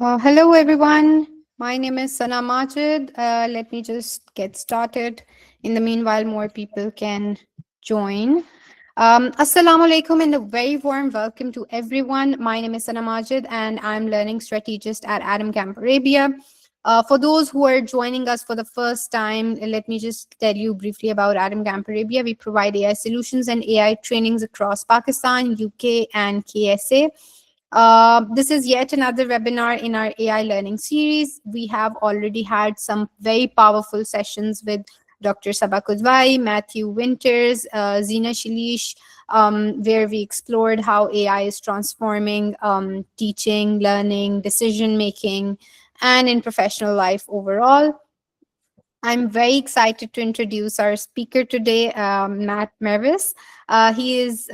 Hello, everyone. My name is Sana Majid. Let me just get started. In the meanwhile, more people can join. Assalamu alaikum and a very warm welcome to everyone. My name is Sana Majid and I'm learning strategist at Adam Camp Arabia. For those who are joining us for the first time, let me just tell you briefly about Adam Camp Arabia. We provide AI solutions and AI trainings across Pakistan, UK, and KSA. This is yet another webinar in our AI learning series. We have already had some very powerful sessions with Dr. Sabah Kudwai, Matthew Winters, Zina Shilish, where we explored how AI is transforming teaching, learning, decision making, and in professional life overall. I'm very excited to introduce our speaker today, Matt Mervis. He is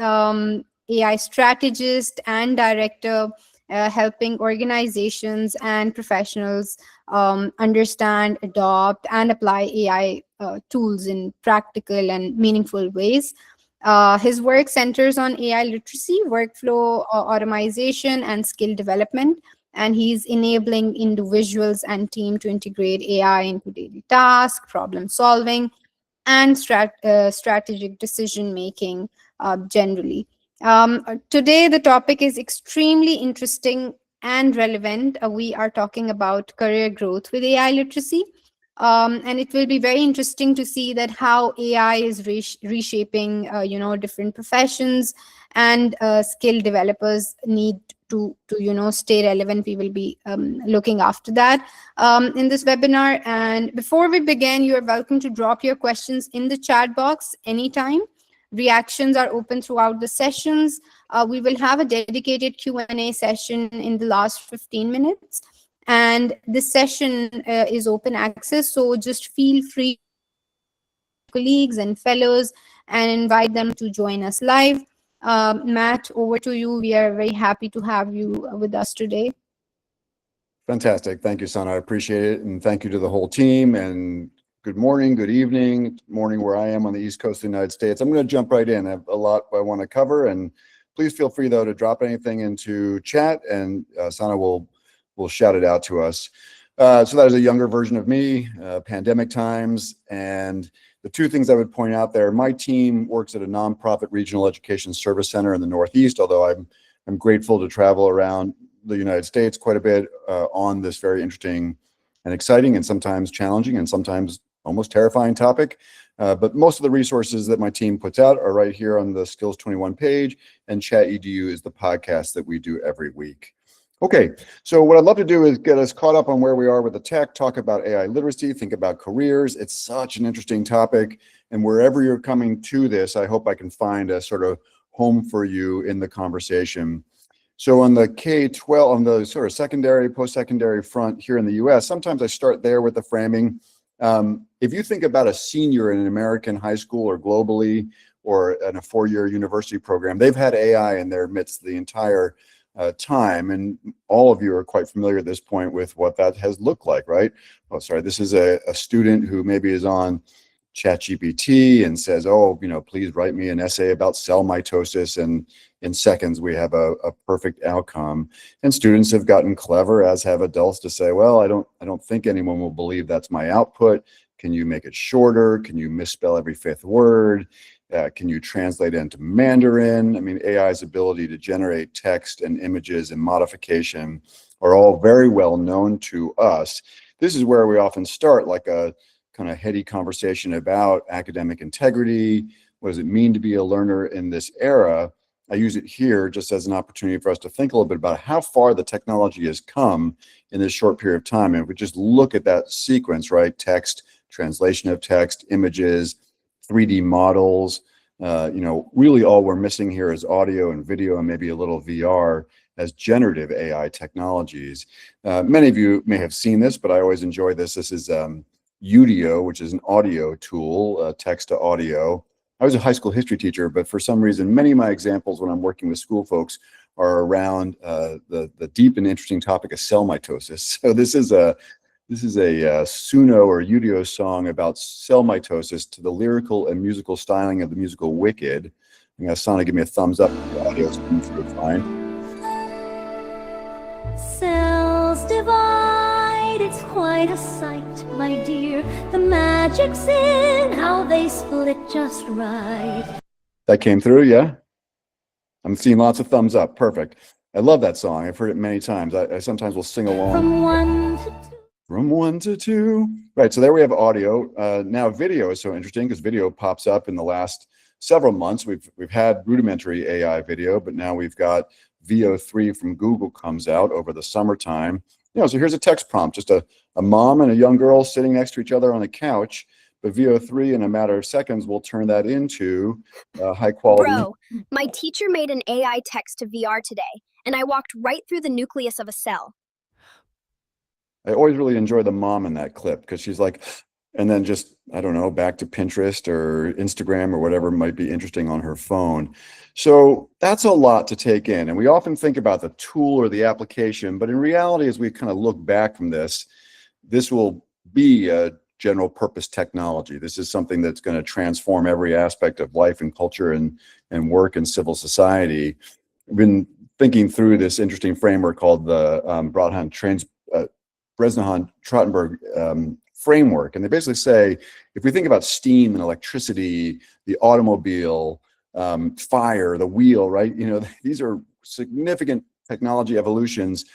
AI strategist and director, helping organizations and professionals understand, adopt, and apply AI tools in practical and meaningful ways. His work centers on AI literacy, workflow automation, and skill development, and he's enabling individuals and team to integrate AI into daily tasks, problem solving, and strategic decision making generally. Today, the topic is extremely interesting and relevant. We are talking about career growth with AI literacy. And it will be very interesting to see that how AI is reshaping, different professions and skill developers need to stay relevant. We will be looking after that in this webinar. And before we begin, you are welcome to drop your questions in the chat box anytime. Reactions are open throughout the sessions. We will have a dedicated Q&A session in the last 15 minutes. And this session is open access, so just feel free colleagues and fellows and invite them to join us live. Matt, over to you. We are very happy to have you with us today. Fantastic. Thank you, Sana. I appreciate it. And thank you to the whole team. And good morning, good evening, morning where I am on the East Coast of the United States. I'm going to jump right in. I have a lot I want to cover. And please feel free, though, to drop anything into chat, and Sana will shout it out to us. So that is a younger version of me, pandemic times. And the two things I would point out there, my team works at a nonprofit regional education service center in the Northeast, although I'm grateful to travel around the United States quite a bit on this very interesting and exciting and sometimes challenging and sometimes almost terrifying topic. But most of the resources that my team puts out are right here on the Skills 21 page, and Chat EDU is the podcast that we do every week. Okay, so what I'd love to do is get us caught up on where we are with the tech, talk about AI literacy, think about careers. It's such an interesting topic, and wherever you're coming to this, I hope I can find a sort of home for you in the conversation. So on the K-12, on the sort of secondary, post-secondary front here in the US, sometimes I start there with the framing. If you think about a senior in an American high school or globally, or in a four-year university program, they've had AI in their midst the entire time, and all of you are quite familiar at this point with what that has looked like, right? Oh, sorry, this is a student who maybe is on ChatGPT and says, oh, please write me an essay about cell mitosis, and in seconds we have a perfect outcome. And students have gotten clever, as have adults, to say, well, I don't think anyone will believe that's my output. Can you make it shorter? Can you misspell every fifth word? Can you translate it into Mandarin? I mean, AI's ability to generate text and images and modification are all very well known to us. This is where we often start, like a kind of heady conversation about academic integrity. What does it mean to be a learner in this era? I use it here just as an opportunity for us to think a little bit about how far the technology has come in this short period of time. And if we just look at that sequence, right? Text, translation of text, images, 3D models, really all we're missing here is audio and video and maybe a little VR as generative AI technologies. Many of you may have seen this, but I always enjoy this. This is Udio, which is an audio tool, text to audio. I was a high school history teacher, but for some reason, many of my examples when I'm working with school folks are around the deep and interesting topic of cell mitosis. So this is a Suno or Udio song about cell mitosis to the lyrical and musical styling of the musical Wicked. I'm going to Sana give me a thumbs up if the audio's coming through fine. Cells quite a sight, my dear. The magic's in how they split just right. That came through, yeah? I'm seeing lots of thumbs up. Perfect. I love that song. I've heard it many times. I sometimes will sing along. From 1 to 2. From 1 to 2. Right, so there we have audio. Now video is so interesting because video pops up in the last several months. We've had rudimentary AI video, but now we've got Veo 3 from Google comes out over the summertime. So here's a text prompt, just a mom and a young girl sitting next to each other on a couch. But Veo 3 in a matter of seconds will turn that into high quality. Bro, my teacher made an AI text to VR today, and I walked right through the nucleus of a cell. I always really enjoy the mom in that clip because she's like, and then just, I don't know, back to Pinterest or Instagram or whatever might be interesting on her phone. So that's a lot to take in. And we often think about the tool or the application, but in reality, as we kind of look back from this will be a general purpose technology. This is something that's going to transform every aspect of life and culture and work and civil society. I've been thinking through this interesting framework called the Bresnahan-Trottenberg framework. And they basically say, if we think about steam and electricity, the automobile, fire, the wheel, right? These are significant technology evolutions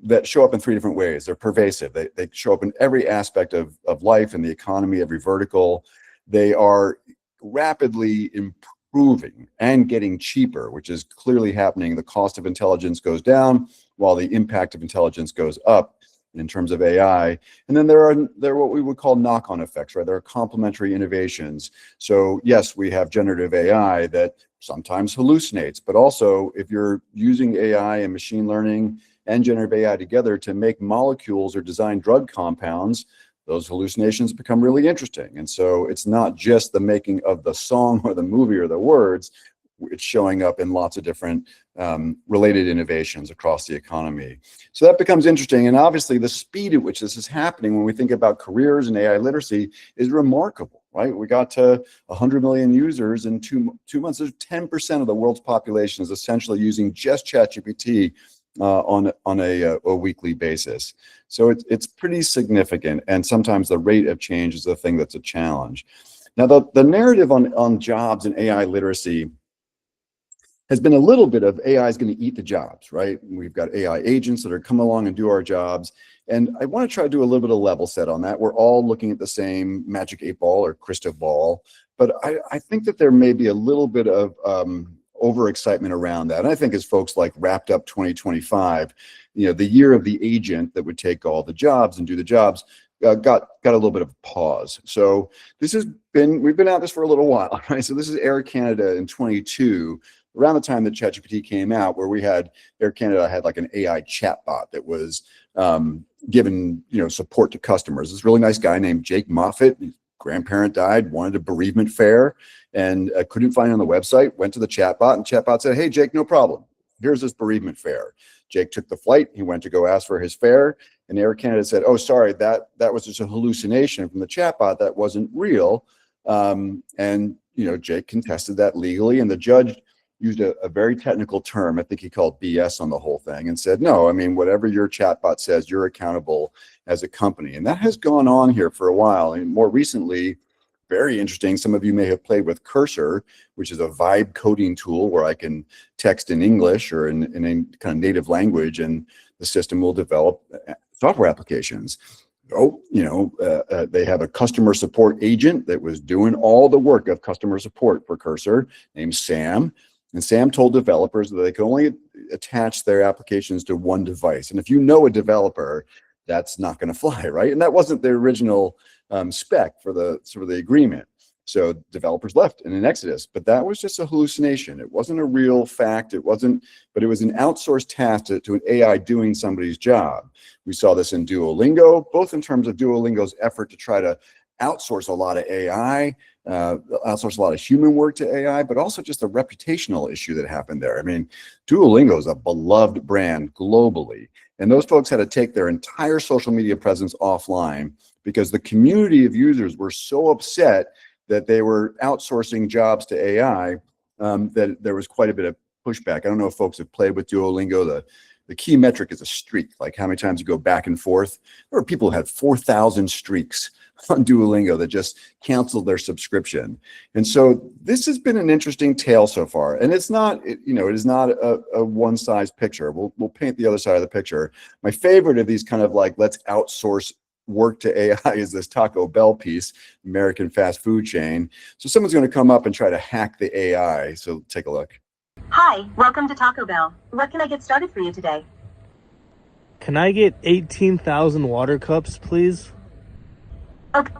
that show up in 3 different ways. They're pervasive. They show up in every aspect of life and the economy, every vertical. They are rapidly improving and getting cheaper, which is clearly happening. The cost of intelligence goes down while the impact of intelligence goes up in terms of AI. And then there are what we would call knock-on effects, right? There are complementary innovations. So yes, we have generative AI that sometimes hallucinates, but also if you're using AI and machine learning and generative AI together to make molecules or design drug compounds, those hallucinations become really interesting. And so it's not just the making of the song or the movie or the words, it's showing up in lots of different related innovations across the economy. So that becomes interesting. And obviously the speed at which this is happening when we think about careers and AI literacy is remarkable, right? We got to 100 million users in two months. There's 10% of the world's population is essentially using just ChatGPT on a weekly basis. So it's pretty significant. And sometimes the rate of change is the thing that's a challenge. Now, the narrative on jobs and AI literacy has been a little bit of AI is going to eat the jobs, right? We've got AI agents that are come along and do our jobs. And I want to try to do a little bit of level set on that. We're all looking at the same magic 8 ball or crystal ball, but I think that there may be a little bit of overexcitement around that. And I think as folks like wrapped up 2025, the year of the agent that would take all the jobs and do the jobs, got a little bit of a pause. So we've been at this for a little while, right? So this is Air Canada in 22, around the time that ChatGPT came out, where we had Air Canada had like an AI chatbot that was given support to customers. This really nice guy named Jake Moffitt, his grandparent died, wanted a bereavement fare, and couldn't find it on the website, went to the chatbot, and chatbot said, "Hey, Jake, no problem. Here's this bereavement fare." Jake took the flight, he went to go ask for his fare, and Air Canada said, "Oh, sorry, that was just a hallucination from the chatbot, that wasn't real." And Jake contested that legally, and the judge used a very technical term, I think he called BS on the whole thing, and said, no, I mean, whatever your chatbot says, you're accountable as a company. And that has gone on here for a while. And more recently, very interesting, some of you may have played with Cursor, which is a vibe coding tool where I can text in English or in a kind of native language, and the system will develop software applications. They have a customer support agent that was doing all the work of customer support for Cursor, named Sam. And Sam told developers that they could only attach their applications to one device. And if you know a developer, that's not going to fly, right? And that wasn't the original spec for the sort of the agreement. So developers left in an exodus, but that was just a hallucination. It wasn't a real fact. But it was an outsourced task to an AI doing somebody's job. We saw this in Duolingo, both in terms of Duolingo's effort to try to outsource a lot of AI, outsource a lot of human work to AI, but also just a reputational issue that happened there. I mean, Duolingo is a beloved brand globally, and those folks had to take their entire social media presence offline because the community of users were so upset that they were outsourcing jobs to AI that there was quite a bit of pushback. I don't know if folks have played with Duolingo. The the key metric is a streak, like how many times you go back and forth. There are people who had 4,000 streaks on Duolingo that just canceled their subscription. And so this has been an interesting tale so far. And it's not, it is not a one size picture. We'll paint the other side of the picture. My favorite of these kind of like, let's outsource work to AI is this Taco Bell piece, American fast food chain. So someone's going to come up and try to hack the AI. So take a look. Hi, welcome to Taco Bell. What can I get started for you today? Can I get 18,000 water cups, please? Okay.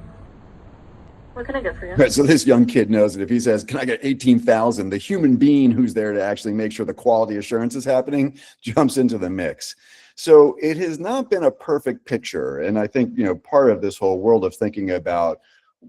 What can I get for you? Right, so this young kid knows that if he says, can I get 18,000, the human being who's there to actually make sure the quality assurance is happening jumps into the mix. So it has not been a perfect picture. And I think, part of this whole world of thinking about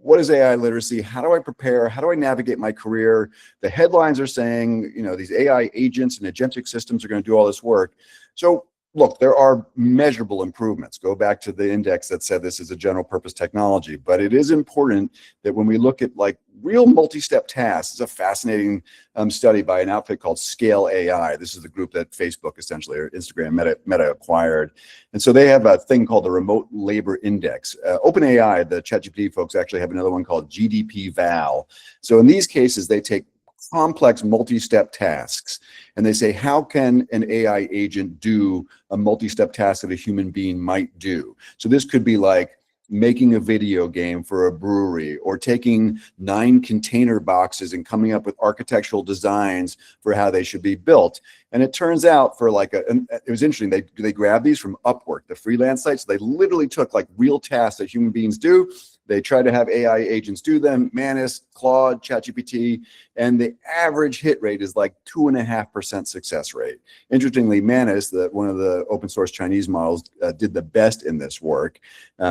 what is AI literacy? How do I prepare? How do I navigate my career? The headlines are saying, these AI agents and agentic systems are going to do all this work. So look, there are measurable improvements. Go back to the index that said this is a general purpose technology, but it is important that when we look at like real multi-step tasks, it's a fascinating study by an outfit called Scale AI. This is the group that Facebook essentially, or Instagram Meta acquired. And so they have a thing called the Remote Labor Index. OpenAI, the ChatGPT folks actually have another one called GDP-Val. So in these cases, they take complex multi-step tasks and they say, how can an AI agent do a multi-step task that a human being might do? So this could be like making a video game for a brewery, or taking 9 container boxes and coming up with architectural designs for how they should be built. And it turns out for like it was interesting, they grabbed these from Upwork, the freelance site. So they literally took like real tasks that human beings do. They try to have AI agents do them, Manus, Claude, ChatGPT, and the average hit rate is like 2.5% success rate. Interestingly, Manus, one of the open source Chinese models, did the best in this work.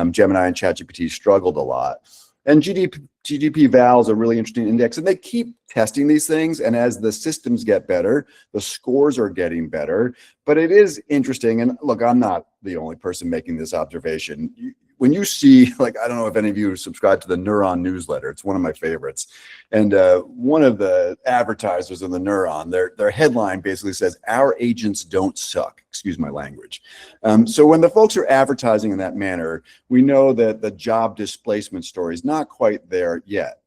Gemini and ChatGPT struggled a lot. And GDP-Val is a really interesting index, and they keep testing these things. And as the systems get better, the scores are getting better. But it is interesting. And look, I'm not the only person making this observation. When you see, like, I don't know if any of you subscribe to the Neuron newsletter. It's one of my favorites. And one of the advertisers of the Neuron, their headline basically says, "Our agents don't suck." Excuse my language. So when the folks are advertising in that manner, we know that the job displacement story is not quite there yet.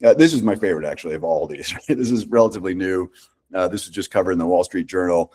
This is my favorite, actually, of all these. This is relatively new. This was just covered in the Wall Street Journal.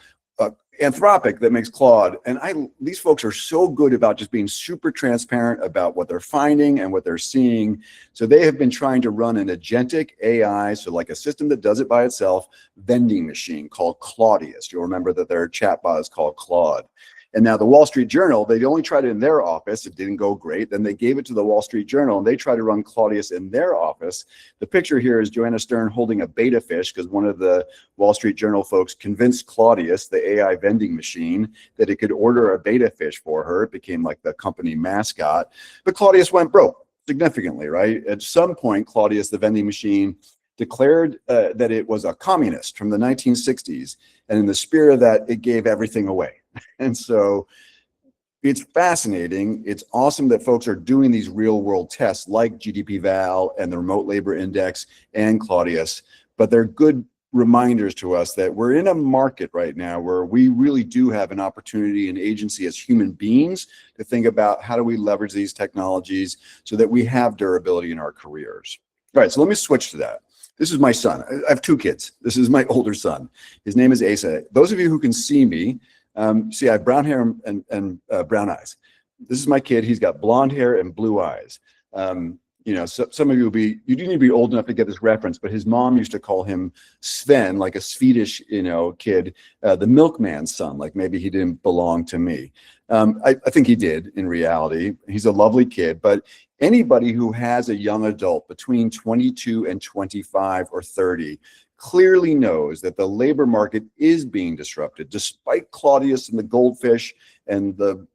Anthropic, that makes Claude, and these folks are so good about just being super transparent about what they're finding and what they're seeing. So they have been trying to run an agentic AI, so like a system that does it by itself, vending machine called Claudius. You'll remember that their chatbot is called Claude. And now the Wall Street Journal, they only tried it in their office. It didn't go great. Then they gave it to the Wall Street Journal, and they tried to run Claudius in their office. The picture here is Joanna Stern holding a beta fish because one of the Wall Street Journal folks convinced Claudius, the AI vending machine, that it could order a beta fish for her. It became like the company mascot. But Claudius went broke significantly, right? At some point, Claudius, the vending machine, declared that it was a communist from the 1960s. And in the spirit of that, it gave everything away. And so it's fascinating. It's awesome that folks are doing these real world tests like GDP-Val and the Remote Labor Index and Claudius, but they're good reminders to us that we're in a market right now where we really do have an opportunity and agency as human beings to think about how do we leverage these technologies so that we have durability in our careers. All right, so let me switch to that. This is my son. I have 2 kids. This is my older son. His name is Asa. Those of you who can see me, see, I have brown hair and brown eyes. This is my kid. He's got blonde hair and blue eyes. So some of you you do need to be old enough to get this reference, but his mom used to call him Sven, like a Swedish, kid, the milkman's son, like maybe he didn't belong to me. I think he did in reality. He's a lovely kid, but anybody who has a young adult between 22 and 25 or 30 clearly knows that the labor market is being disrupted. Despite Claudius and the goldfish and the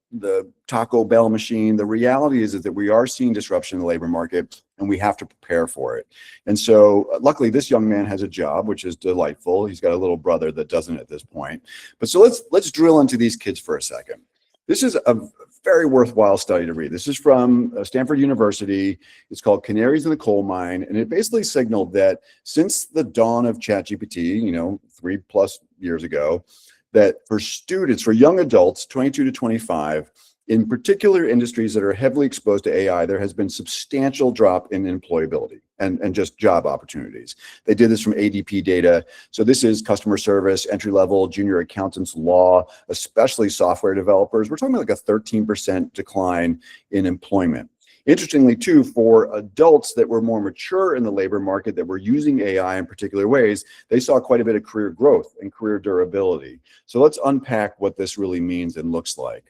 Taco Bell machine, the reality is that we are seeing disruption in the labor market and we have to prepare for it. And so luckily this young man has a job, which is delightful. He's got a little brother that doesn't at this point. But so let's drill into these kids for a second. This is a very worthwhile study to read. This is from Stanford University. It's called Canaries in the Coal Mine. And it basically signaled that since the dawn of ChatGPT, 3+ years ago, that for students, for young adults, 22 to 25, in particular industries that are heavily exposed to AI, there has been substantial drop in employability and just job opportunities. They did this from ADP data. So this is customer service, entry-level, junior accountants, law, especially software developers. We're talking about like a 13% decline in employment. Interestingly, too, for adults that were more mature in the labor market that were using AI in particular ways, they saw quite a bit of career growth and career durability. So let's unpack what this really means and looks like.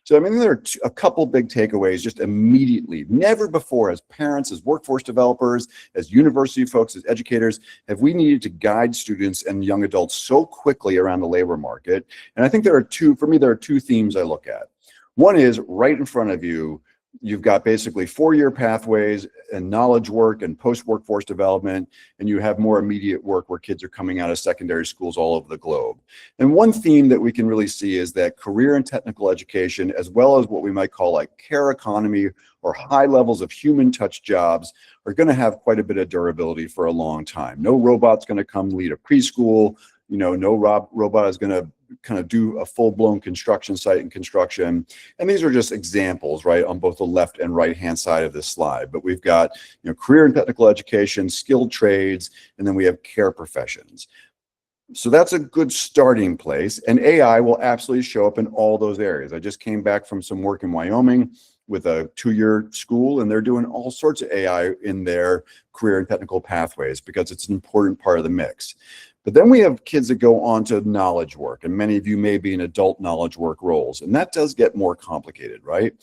So, I mean, there are a couple big takeaways just immediately. Never before, as parents, as workforce developers, as university folks, as educators, have we needed to guide students and young adults so quickly around the labor market. And I think there are two themes I look at. One is right in front of you, you've got basically 4-year pathways and knowledge work and post-workforce development, and you have more immediate work where kids are coming out of secondary schools all over the globe. And one theme that we can really see is that career and technical education, as well as what we might call like care economy or high levels of human touch jobs, are going to have quite a bit of durability for a long time. No robot's going to come lead a preschool. You know, no robot is going to kind of do a full-blown construction site in construction. And these are just examples, right, on both the left and right-hand side of this slide. But we've got, you know, career and technical education, skilled trades, and then we have care professions. So that's a good starting place. And AI will absolutely show up in all those areas. I just came back from some work in Wyoming with a 2-year school, and they're doing all sorts of AI in their career and technical pathways because it's an important part of the mix. But then we have kids that go on to knowledge work, and many of you may be in adult knowledge work roles, and that does get more complicated, right?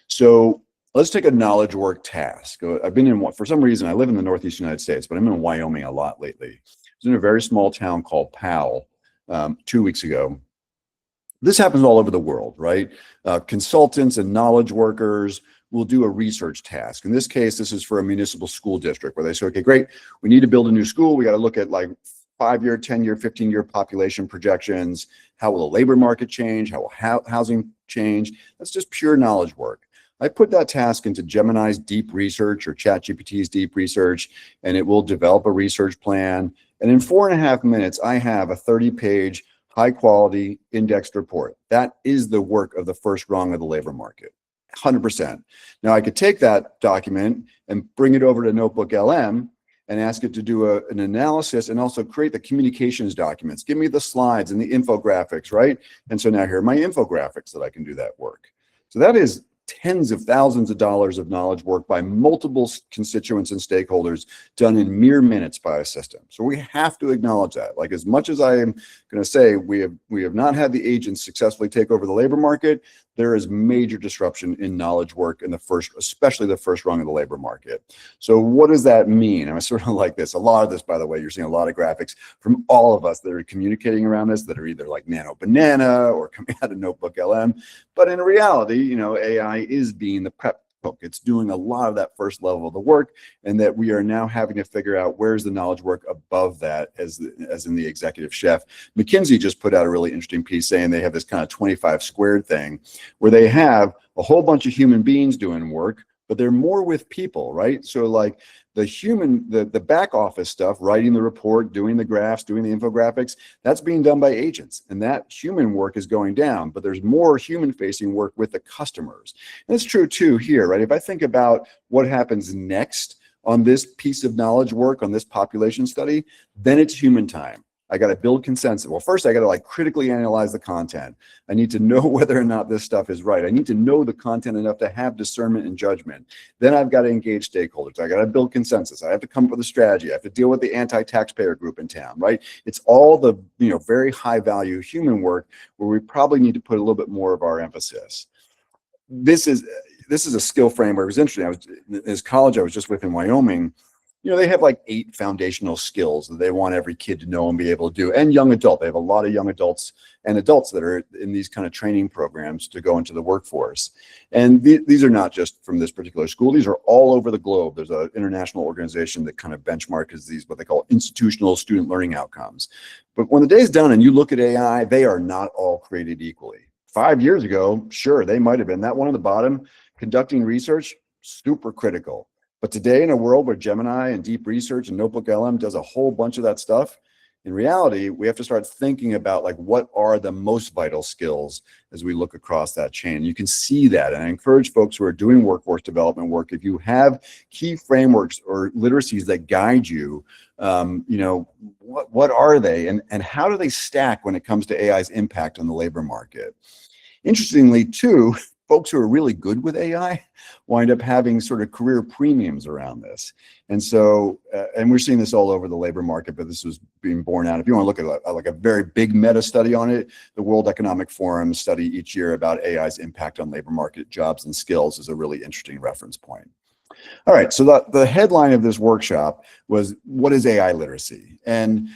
So let's take a knowledge work task. I've been in, for some reason, I live in the Northeast United States, but I'm in Wyoming a lot lately. I was in a very small town called Powell 2 weeks ago. This happens all over the world, right? Consultants and knowledge workers will do a research task. In this case, this is for a municipal school district where they say, okay, great, we need to build a new school. We got to look at like 5-year, 10-year, 15-year population projections. How will the labor market change? How will housing change? That's just pure knowledge work. I put that task into Gemini's deep research or ChatGPT's deep research, and it will develop a research plan. And in 4.5 minutes, I have a 30-page, high-quality indexed report. That is the work of the first rung of the labor market, 100%. Now, I could take that document and bring it over to Notebook LM and ask it to do an analysis and also create the communications documents. Give me the slides and the infographics, right? And so now here are my infographics that I can do that work. So that is tens of thousands of dollars of knowledge work by multiple constituents and stakeholders done in mere minutes by a system. So we have to acknowledge that. Like, as much as I am going to say we have not had the agents successfully take over the labor market, there is major disruption in knowledge work in especially the first rung of the labor market. So what does that mean? I'm sort of like this. A lot of this, by the way, you're seeing a lot of graphics from all of us that are communicating around this that are either like Nano Banana or coming out of Notebook LM. But in reality, you know, AI is being the prep cook. It's doing a lot of that first level of the work, and that we are now having to figure out where's the knowledge work above that, as in the executive chef. McKinsey just put out a really interesting piece saying they have this kind of 25 squared thing where they have a whole bunch of human beings doing work, but they're more with people, right? So like the back office stuff, writing the report, doing the graphs, doing the infographics, that's being done by agents, and that human work is going down, but there's more human facing work with the customers. And it's true too here, right? If I think about what happens next on this piece of knowledge work, on this population study, then it's human time. I got to build consensus. Well, first I got to like critically analyze the content. I need to know whether or not this stuff is right. I need to know the content enough to have discernment and judgment. Then I've got to engage stakeholders. I got to build consensus. I have to come up with a strategy. I have to deal with the anti-taxpayer group in town, right? It's all the, you know, very high value human work where we probably need to put a little bit more of our emphasis. This is a skill framework. It was interesting. In this college I was just with in Wyoming, you know, they have like 8 foundational skills that they want every kid to know and be able to do. And young adult, they have a lot of young adults and adults that are in these kind of training programs to go into the workforce. And these are not just from this particular school. These are all over the globe. There's an international organization that kind of benchmarks these, what they call institutional student learning outcomes. But when the day's done and you look at AI, they are not all created equally. 5 years ago, sure, they might have been. That one on the bottom, conducting research, super critical. But today, in a world where Gemini and deep research and Notebook LM does a whole bunch of that stuff, In reality, we have to start thinking about like what are the most vital skills as we look across that chain. You can see that, and I encourage folks who are doing workforce development work, if you have key frameworks or literacies that guide you, what are they, and how do they stack when it comes to AI's impact on the labor market? Interestingly, too, folks who are really good with AI wind up having sort of career premiums around this. And so, and we're seeing this all over the labor market, but this was being borne out. If you want to look at like a very big meta study on it, the World Economic Forum study each year about AI's impact on labor market jobs and skills is a really interesting reference point. All right, so the headline of this workshop was, what is AI literacy? And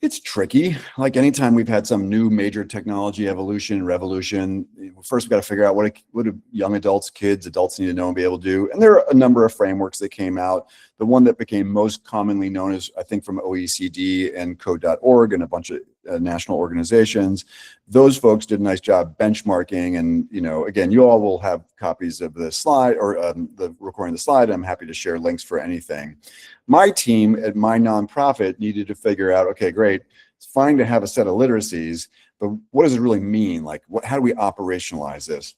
it's tricky. Like anytime we've had some new major technology evolution, revolution, first we've got to figure out what do young adults, kids, adults need to know and be able to do. And there are a number of frameworks that came out. The one that became most commonly known is, I think, from OECD and Code.org and a bunch of national organizations. Those folks did a nice job benchmarking. And, again, you all will have copies of the slide or the recording of the slide. I'm happy to share links for anything. My team at my nonprofit needed to figure out, okay, great, it's fine to have a set of literacies, but what does it really mean? Like, how do we operationalize this?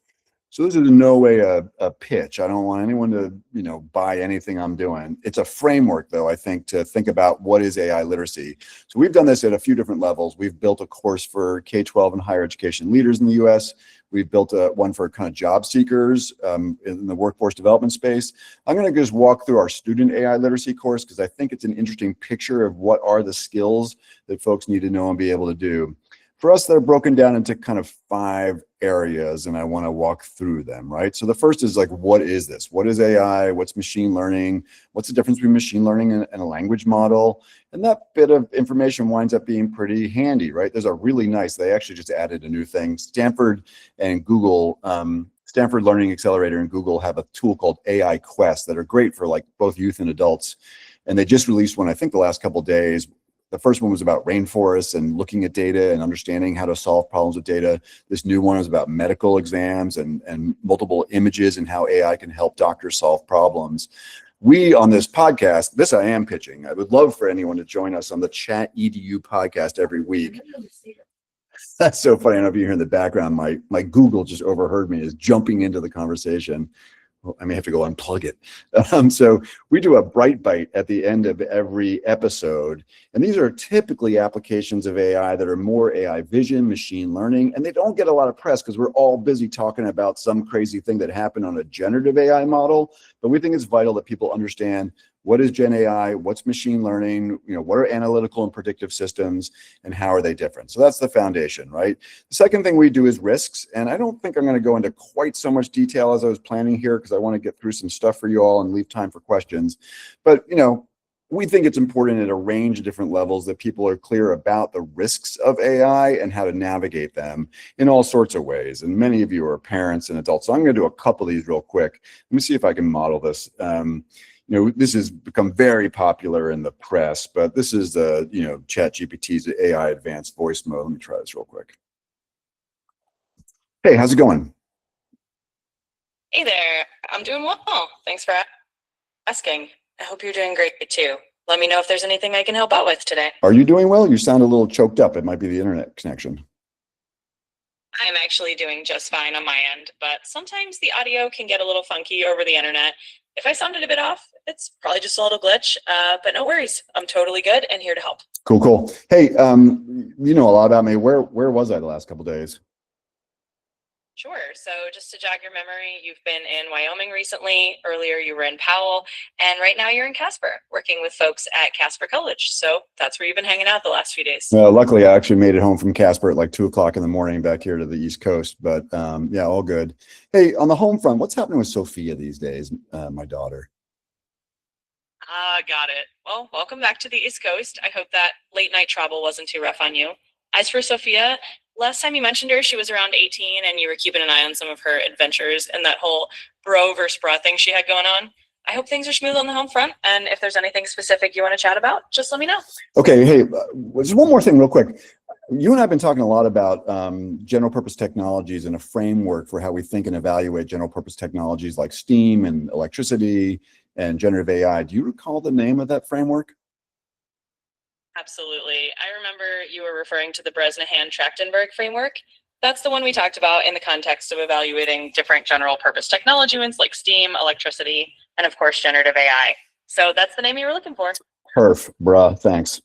So this is in no way a pitch. I don't want anyone to, buy anything I'm doing. It's a framework, though, I think, to think about what is AI literacy. So we've done this at a few different levels. We've built a course for K-12 and higher education leaders in the US. We've built one for kind of job seekers in the workforce development space. I'm going to just walk through our student AI literacy course because I think it's an interesting picture of what are the skills that folks need to know and be able to do. For us, they're broken down into kind of 5 areas, and I want to walk through them, right? So the first is like, what is this? What is AI? What's machine learning? What's the difference between machine learning and a language model? And that bit of information winds up being pretty handy, right? There's a really nice, they actually just added a new thing. Stanford and Google, Stanford Learning Accelerator and Google have a tool called AI Quest that are great for like both youth and adults. And they just released one, I think the last couple of days. The first one was about rainforests and looking at data and understanding how to solve problems with data. This new one is about medical exams and multiple images and how AI can help doctors solve problems. We on this podcast, this I am pitching. I would love for anyone to join us on the Chat EDU podcast every week. That's so funny. I don't know if you hear in the background, my Google just overheard me is jumping into the conversation. I may have to go unplug it. So we do a Bright Bite at the end of every episode. And these are typically applications of AI that are more AI vision, machine learning, and they don't get a lot of press because we're all busy talking about some crazy thing that happened on a generative AI model. But we think it's vital that people understand what is Gen AI, what's machine learning, what are analytical and predictive systems, and how are they different? So that's the foundation, right? The second thing we do is risks. And I don't think I'm going to go into quite so much detail as I was planning here because I want to get through some stuff for you all and leave time for questions. But, we think it's important at a range of different levels that people are clear about the risks of AI and how to navigate them in all sorts of ways. And many of you are parents and adults. So I'm going to do a couple of these real quick. Let me see if I can model this. This has become very popular in the press, but this is the, ChatGPT's AI advanced voice mode. Let me try this real quick. Hey, how's it going? Hey there, I'm doing well. Thanks for asking. I hope you're doing great too. Let me know if there's anything I can help out with today. Are you doing well? You sound a little choked up. It might be the internet connection. I'm actually doing just fine on my end, but sometimes the audio can get a little funky over the internet. If I sounded a bit off, it's probably just a little glitch, but no worries. I'm totally good and here to help. Cool. Hey, you know a lot about me. Where was I the last couple of days? Sure. So just to jog your memory, you've been in Wyoming recently. Earlier, you were in Powell, and right now you're in Casper, working with folks at Casper College. So that's where you've been hanging out the last few days. Luckily, I actually made it home from Casper at like 2:00 in the morning back here to the East Coast. But yeah, all good. Hey, on the home front, what's happening with Sophia these days, my daughter? Got it. Well, welcome back to the East Coast. I hope that late night travel wasn't too rough on you. As for Sophia, last time you mentioned her, she was around 18 and you were keeping an eye on some of her adventures and that whole bro versus bra thing she had going on. I hope things are smooth on the home front. And if there's anything specific you want to chat about, just let me know. Okay. Hey, just one more thing real quick. You and I have been talking a lot about general purpose technologies and a framework for how we think and evaluate general purpose technologies like STEAM and electricity and generative AI. Do you recall the name of that framework? Absolutely. I remember you were referring to the Bresnahan-Trachtenberg framework. That's the one we talked about in the context of evaluating different general purpose technology ones like STEAM, electricity, and of course, generative AI. So that's the name you were looking for. Perf, bruh, thanks.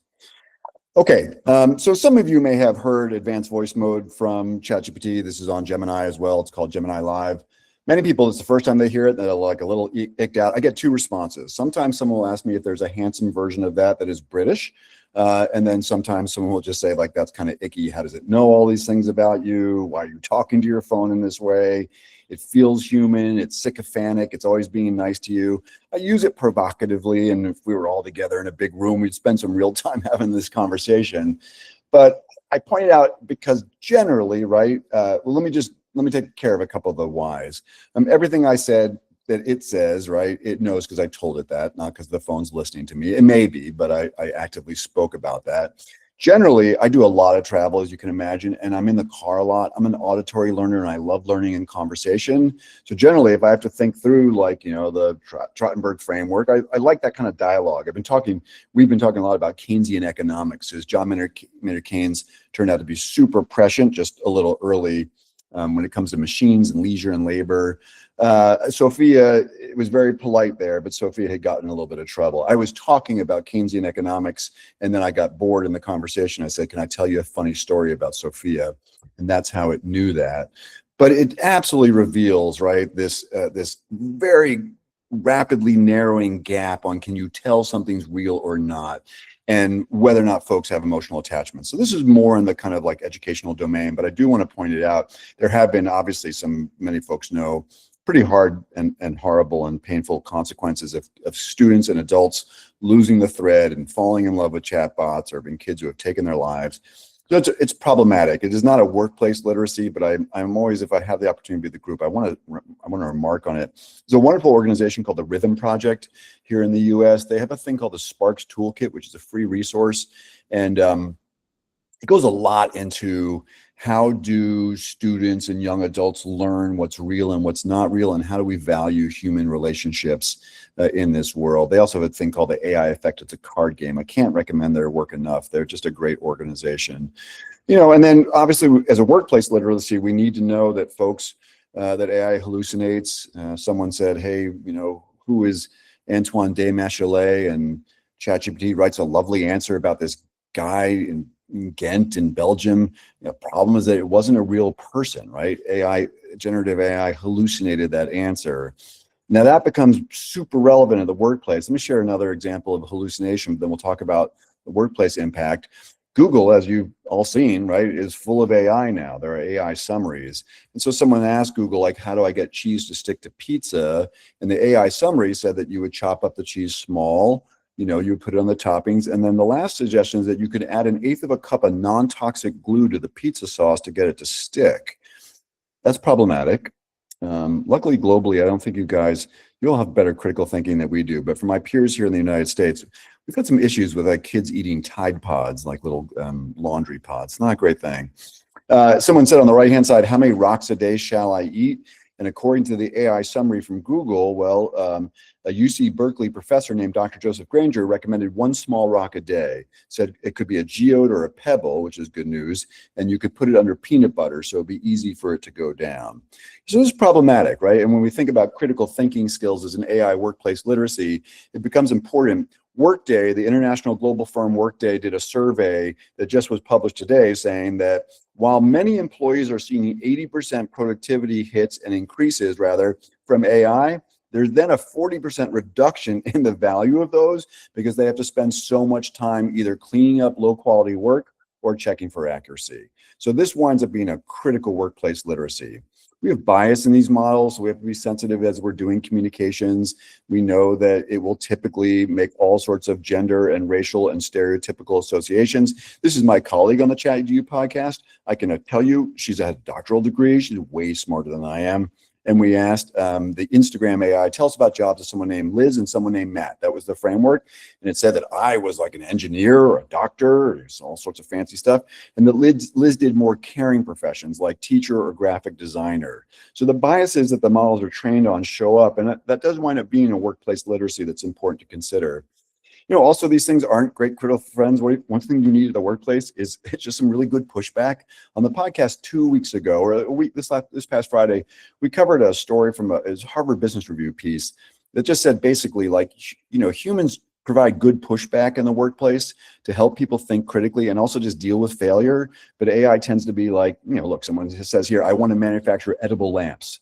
Okay, so some of you may have heard advanced voice mode from ChatGPT. This is on Gemini as well. It's called Gemini Live. Many people, it's the first time they hear it, they're like a little icked out. I get two responses. Sometimes someone will ask me if there's a handsome version of that is British. And then sometimes someone will just say, like, that's kind of icky. How does it know all these things about you? Why are you talking to your phone in this way? It feels human. It's sycophantic. It's always being nice to you. I use it provocatively. And if we were all together in a big room, we'd spend some real time having this conversation. But I pointed out because generally, right, well, let me take care of a couple of the whys. Everything I said that it says, right, it knows because I told it that, not because the phone's listening to me. It may be, but I actively spoke about that. Generally, I do a lot of travel, as you can imagine, and I'm in the car a lot. I'm an auditory learner, and I love learning in conversation. So generally, if I have to think through, like, you know, the Trachtenberg framework, I like that kind of dialogue. We've been talking a lot about Keynesian economics, as John Maynard Keynes turned out to be super prescient, just a little early when it comes to machines and leisure and labor. Sophia, it was very polite there, but Sophia had gotten in a little bit of trouble. I was talking about Keynesian economics, and then I got bored in the conversation. I said, can I tell you a funny story about Sophia? And that's how it knew that. But it absolutely reveals, right, this very rapidly narrowing gap on can you tell something's real or not, and whether or not folks have emotional attachment. So this is more in the kind of like educational domain, but I do want to point it out. There have been obviously many folks know, pretty hard and horrible and painful consequences of students and adults losing the thread and falling in love with chatbots, or been kids who have taken their lives. So it's problematic. It is not a workplace literacy, but I'm always, if I have the opportunity to be the group, I want to remark on it. There's a wonderful organization called the Rhythm Project here in the US. They have a thing called the Sparks Toolkit, which is a free resource. And it goes a lot into how do students and young adults learn what's real and what's not real, and how do we value human relationships in this world. They also have a thing called the AI Effect. It's a card game. I can't recommend their work enough. They're just a great organization. You know, and then obviously as a workplace literacy, we need to know that folks, that AI hallucinates. Someone said, hey, you know, who is Antoine de Machelet? And ChatGPT writes a lovely answer about this guy in Ghent in Belgium. The problem is that it wasn't a real person, right? Generative AI hallucinated that answer. Now that becomes super relevant in the workplace. Let me share another example of hallucination, then we'll talk about the workplace impact. Google, as you've all seen, right, is full of AI now. There are AI summaries. And so someone asked Google, like, how do I get cheese to stick to pizza? And the AI summary said that you would chop up the cheese small, you know, you would put it on the toppings. And then the last suggestion is that you could add 1/8 of a cup of non-toxic glue to the pizza sauce to get it to stick. That's problematic. Luckily, globally, I don't think you all have better critical thinking than we do. But for my peers here in the United States, we've got some issues with kids eating Tide Pods, like little laundry pods. Not a great thing. Someone said on the right-hand side, how many rocks a day shall I eat? And according to the AI summary from Google, well, a UC Berkeley professor named Dr. Joseph Granger recommended 1 small rock a day. Said it could be a geode or a pebble, which is good news, and you could put it under peanut butter, so it'd be easy for it to go down. So this is problematic, right? And when we think about critical thinking skills as an AI workplace literacy, it becomes important. Workday, the international global firm Workday, did a survey that just was published today saying that while many employees are seeing 80% productivity hits and increases rather from AI, there's then a 40% reduction in the value of those because they have to spend so much time either cleaning up low quality work or checking for accuracy. So this winds up being a critical workplace literacy. We have bias in these models, so we have to be sensitive as we're doing communications. We know that it will typically make all sorts of gender and racial and stereotypical associations. This is my colleague on the ChatGPT podcast. I can tell you she's had a doctoral degree. She's way smarter than I am. And we asked the Instagram AI, tell us about jobs of someone named Liz and someone named Matt. That was the framework. And it said that I was like an engineer or a doctor, or all sorts of fancy stuff. And that Liz did more caring professions like teacher or graphic designer. So the biases that the models are trained on show up. And that does wind up being a workplace literacy that's important to consider. Also these things aren't great critical friends. One thing you need at the workplace is just some really good pushback. On the podcast 2 weeks ago, or a week, this past Friday, we covered a story from a Harvard Business Review piece that just said basically like, humans provide good pushback in the workplace to help people think critically and also just deal with failure. But AI tends to be like, look, someone says here, I want to manufacture edible lamps.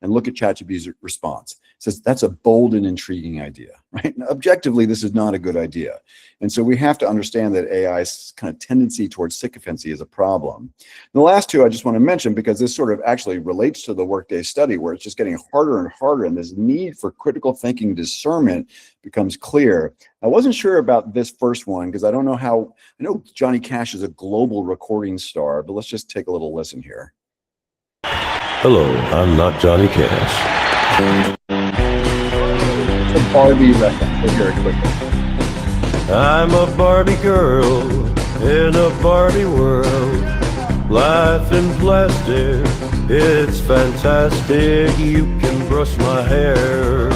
And look at ChatGPT's response. It says, that's a bold and intriguing idea, right? Now, objectively, this is not a good idea. And so we have to understand that AI's kind of tendency towards sycophancy is a problem. The last two I just want to mention, because this sort of actually relates to the Workday study, where it's just getting harder and harder, and this need for critical thinking discernment becomes clear. I wasn't sure about this first one, because I know Johnny Cash is a global recording star, but let's just take a little listen here. Hello, I'm not Johnny Cash. It's a Barbie reference. Let's hear it quickly. I'm a Barbie girl in a Barbie world. Life in plastic, it's fantastic. You can brush my hair.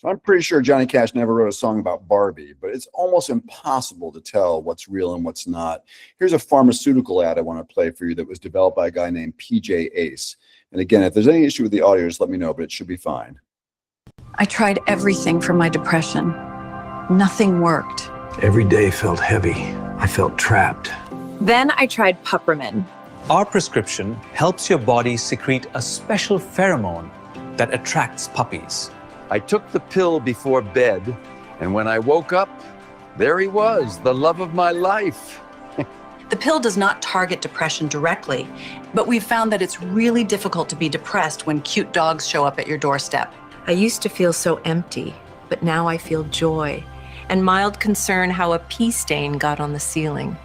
So I'm pretty sure Johnny Cash never wrote a song about Barbie, but it's almost impossible to tell what's real and what's not. Here's a pharmaceutical ad I want to play for you that was developed by a guy named PJ Ace. And again, if there's any issue with the audio, just let me know, but it should be fine. I tried everything for my depression. Nothing worked. Every day felt heavy. I felt trapped. Then I tried Pupramin. Our prescription helps your body secrete a special pheromone that attracts puppies. I took the pill before bed, and when I woke up, there he was, the love of my life. The pill does not target depression directly, but we've found that it's really difficult to be depressed when cute dogs show up at your doorstep. I used to feel so empty, but now I feel joy and mild concern how a pee stain got on the ceiling.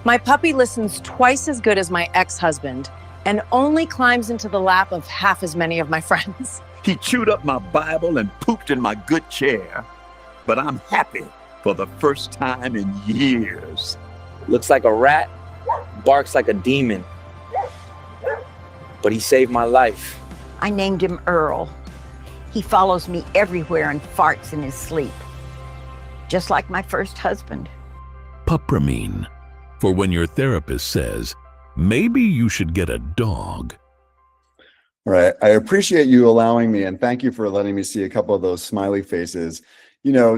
My puppy listens twice as good as my ex-husband and only climbs into the lap of half as many of my friends. He chewed up my Bible and pooped in my good chair. But I'm happy for the first time in years. Looks like a rat, barks like a demon. But he saved my life. I named him Earl. He follows me everywhere and farts in his sleep. Just like my first husband. Pupramin, for when your therapist says, maybe you should get a dog. All right. I appreciate you allowing me, and thank you for letting me see a couple of those smiley faces.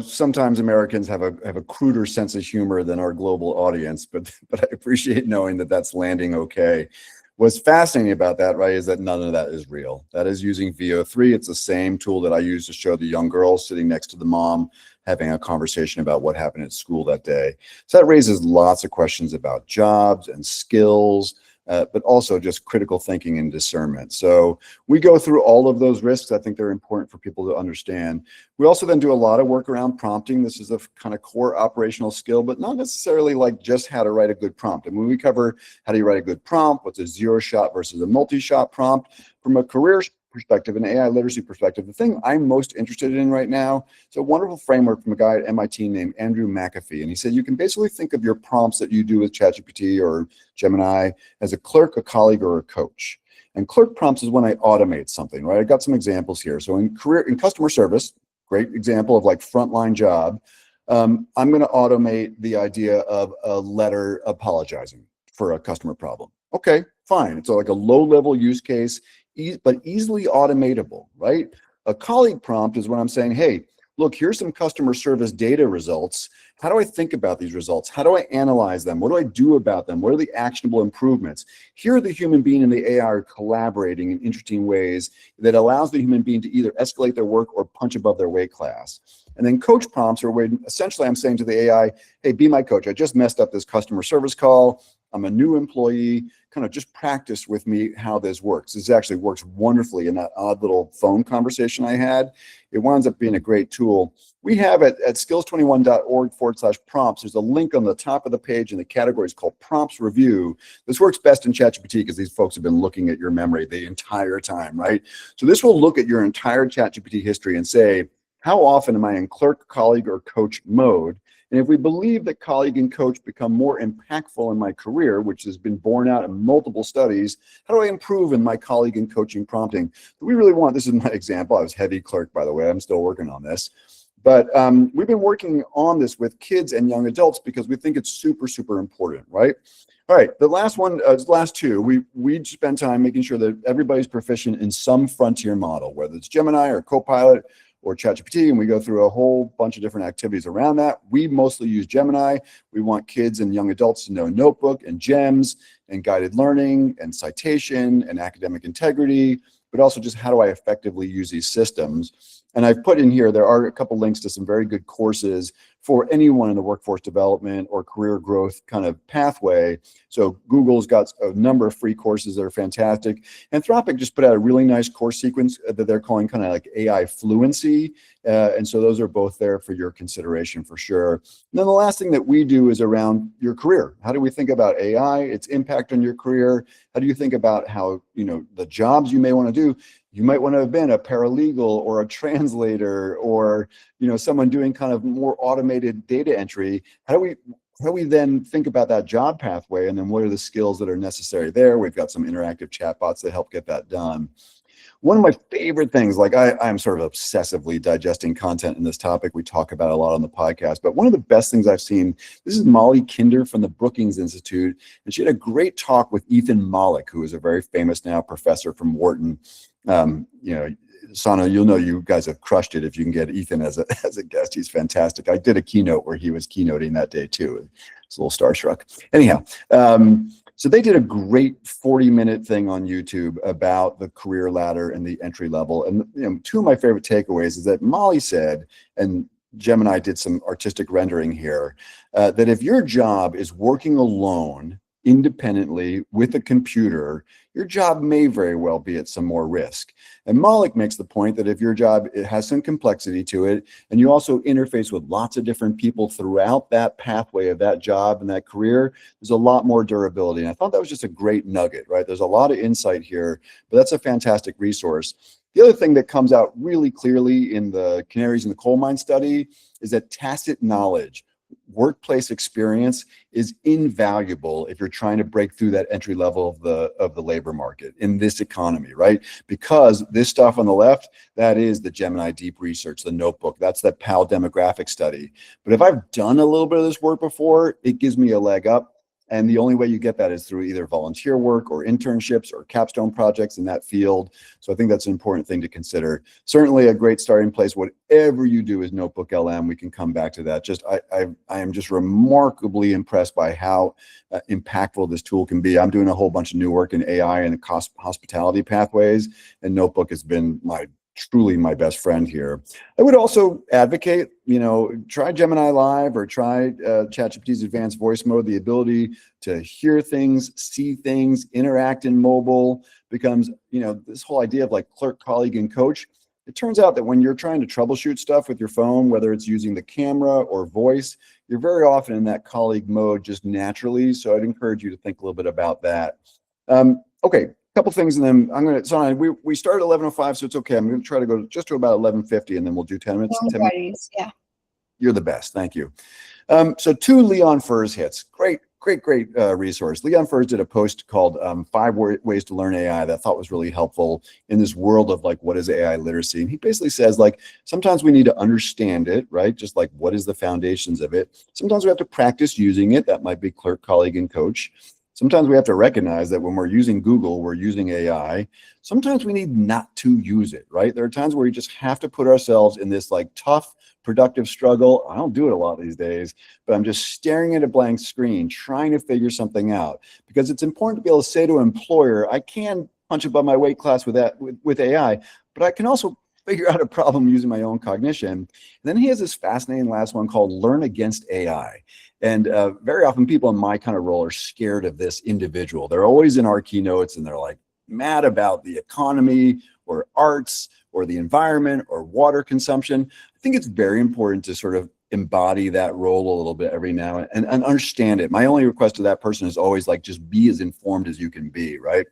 Sometimes Americans have a cruder sense of humor than our global audience, but I appreciate knowing that that's landing okay. What's fascinating about that, right, is that none of that is real. That is using VO3. It's the same tool that I use to show the young girl sitting next to the mom having a conversation about what happened at school that day. So that raises lots of questions about jobs and skills, but also just critical thinking and discernment. So we go through all of those risks. I think they're important for people to understand. We also then do a lot of work around prompting. This is a kind of core operational skill, but not necessarily like just how to write a good prompt. And when we cover how do you write a good prompt, what's a zero shot versus a multi-shot prompt, from a career perspective, an AI literacy perspective, the thing I'm most interested in right now, it's a wonderful framework from a guy at MIT named Andrew McAfee. And he said, you can basically think of your prompts that you do with ChatGPT or Gemini as a clerk, a colleague, or a coach. And clerk prompts is when I automate something, right? I got some examples here. So in customer service, great example of like frontline job. I'm going to automate the idea of a letter apologizing for a customer problem. Okay, fine. It's like a low-level use case, but easily automatable, right? A colleague prompt is when I'm saying, hey, look, here's some customer service data results. How do I think about these results? How do I analyze them? What do I do about them? What are the actionable improvements? Here, the human being and the AI are collaborating in interesting ways that allows the human being to either escalate their work or punch above their weight class. And then coach prompts are where essentially I'm saying to the AI, hey, be my coach. I just messed up this customer service call. I'm a new employee. Kind of just practice with me how this works. This actually works wonderfully in that odd little phone conversation I had. It winds up being a great tool. We have at skills21.org/prompts, there's a link on the top of the page in the categories called Prompts Review. This works best in ChatGPT because these folks have been looking at your memory the entire time, right? So this will look at your entire ChatGPT history and say, how often am I in clerk, colleague, or coach mode? And if we believe that colleague and coach become more impactful in my career, which has been borne out in multiple studies, how do I improve in my colleague and coaching prompting? We really want, this is my example. I was heavy clerk, by the way. I'm still working on this. But we've been working on this with kids and young adults because we think it's super, super important, right? All right, the last one, last two, we spend time making sure that everybody's proficient in some frontier model, whether it's Gemini or Copilot or ChatGPT, and we go through a whole bunch of different activities around that. We mostly use Gemini. We want kids and young adults to know Notebook and GEMS and guided learning and citation and academic integrity, but also just how do I effectively use these systems. And I've put in here, there are a couple links to some very good courses for anyone in the workforce development or career growth kind of pathway. So Google's got a number of free courses that are fantastic. Anthropic just put out a really nice course sequence that they're calling kind of like AI fluency. And so those are both there for your consideration for sure. And then the last thing that we do is around your career. How do we think about AI, its impact on your career? How do you think about how, the jobs you may want to do? You might want to have been a paralegal or a translator or, someone doing kind of more automated data entry. How do we then think about that job pathway? And then what are the skills that are necessary there? We've got some interactive chatbots that help get that done. One of my favorite things, like I'm sort of obsessively digesting content in this topic. We talk about it a lot on the podcast, but one of the best things I've seen, this is Molly Kinder from the Brookings Institute. And she had a great talk with Ethan Mollick, who is a very famous now professor from Wharton. Sana, you'll know you guys have crushed it if you can get Ethan as a guest. He's fantastic. I did a keynote where he was keynoting that day too. It's a little starstruck. Anyhow, so they did a great 40-minute thing on YouTube about the career ladder and the entry level. And two of my favorite takeaways is that Molly said, and Gemini did some artistic rendering here, that if your job is working alone, independently with a computer, your job may very well be at some more risk. And Mollick makes the point that if your job, it has some complexity to it, and you also interface with lots of different people throughout that pathway of that job and that career, there's a lot more durability. And I thought that was just a great nugget, right? There's a lot of insight here, but that's a fantastic resource. The other thing that comes out really clearly in the Canaries in the Coal Mine study is that tacit knowledge, workplace experience is invaluable if you're trying to break through that entry level of the labor market in this economy, right? Because this stuff on the left, that is the Gemini Deep Research, the Notebook, that's the PAL demographic study. But if I've done a little bit of this work before, it gives me a leg up. And the only way you get that is through either volunteer work or internships or capstone projects in that field. So I think that's an important thing to consider. Certainly a great starting place. Whatever you do is Notebook LM. We can come back to that. I am just remarkably impressed by how impactful this tool can be. I'm doing a whole bunch of new work in AI and hospitality pathways, and Notebook has been truly my best friend here. I would also advocate, try Gemini Live or try ChatGPT's advanced voice mode. The ability to hear things, see things, interact in mobile becomes, this whole idea of like clerk, colleague, and coach. It turns out that when you're trying to troubleshoot stuff with your phone, whether it's using the camera or voice, you're very often in that colleague mode just naturally. So I'd encourage you to think a little bit about that. Okay. Couple things, and then I'm going to, Sana, we started at 11:05, so it's okay. I'm going to try to go just to about 11:50, and then we'll do 10 minutes. No worries, yeah. You're the best. Thank you. So 2 Leon Furs hits. Great resource. Leon Furs did a post called 5 Ways to Learn AI that I thought was really helpful in this world of like, what is AI literacy? And he basically says, like, sometimes we need to understand it, right? Just like, what is the foundations of it? Sometimes we have to practice using it. That might be clerk, colleague, and coach. Sometimes we have to recognize that when we're using Google, we're using AI. Sometimes we need not to use it, right? There are times where we just have to put ourselves in this like tough, productive struggle. I don't do it a lot these days, but I'm just staring at a blank screen, trying to figure something out. Because it's important to be able to say to an employer, I can punch above my weight class with AI, but I can also figure out a problem using my own cognition. And then he has this fascinating last one called Learn Against AI. And very often people in my kind of role are scared of this individual. They're always in our keynotes and they're like mad about the economy or arts or the environment or water consumption. I think it's very important to sort of embody that role a little bit every now and understand it. My only request to that person is always like, just be as informed as you can be, right?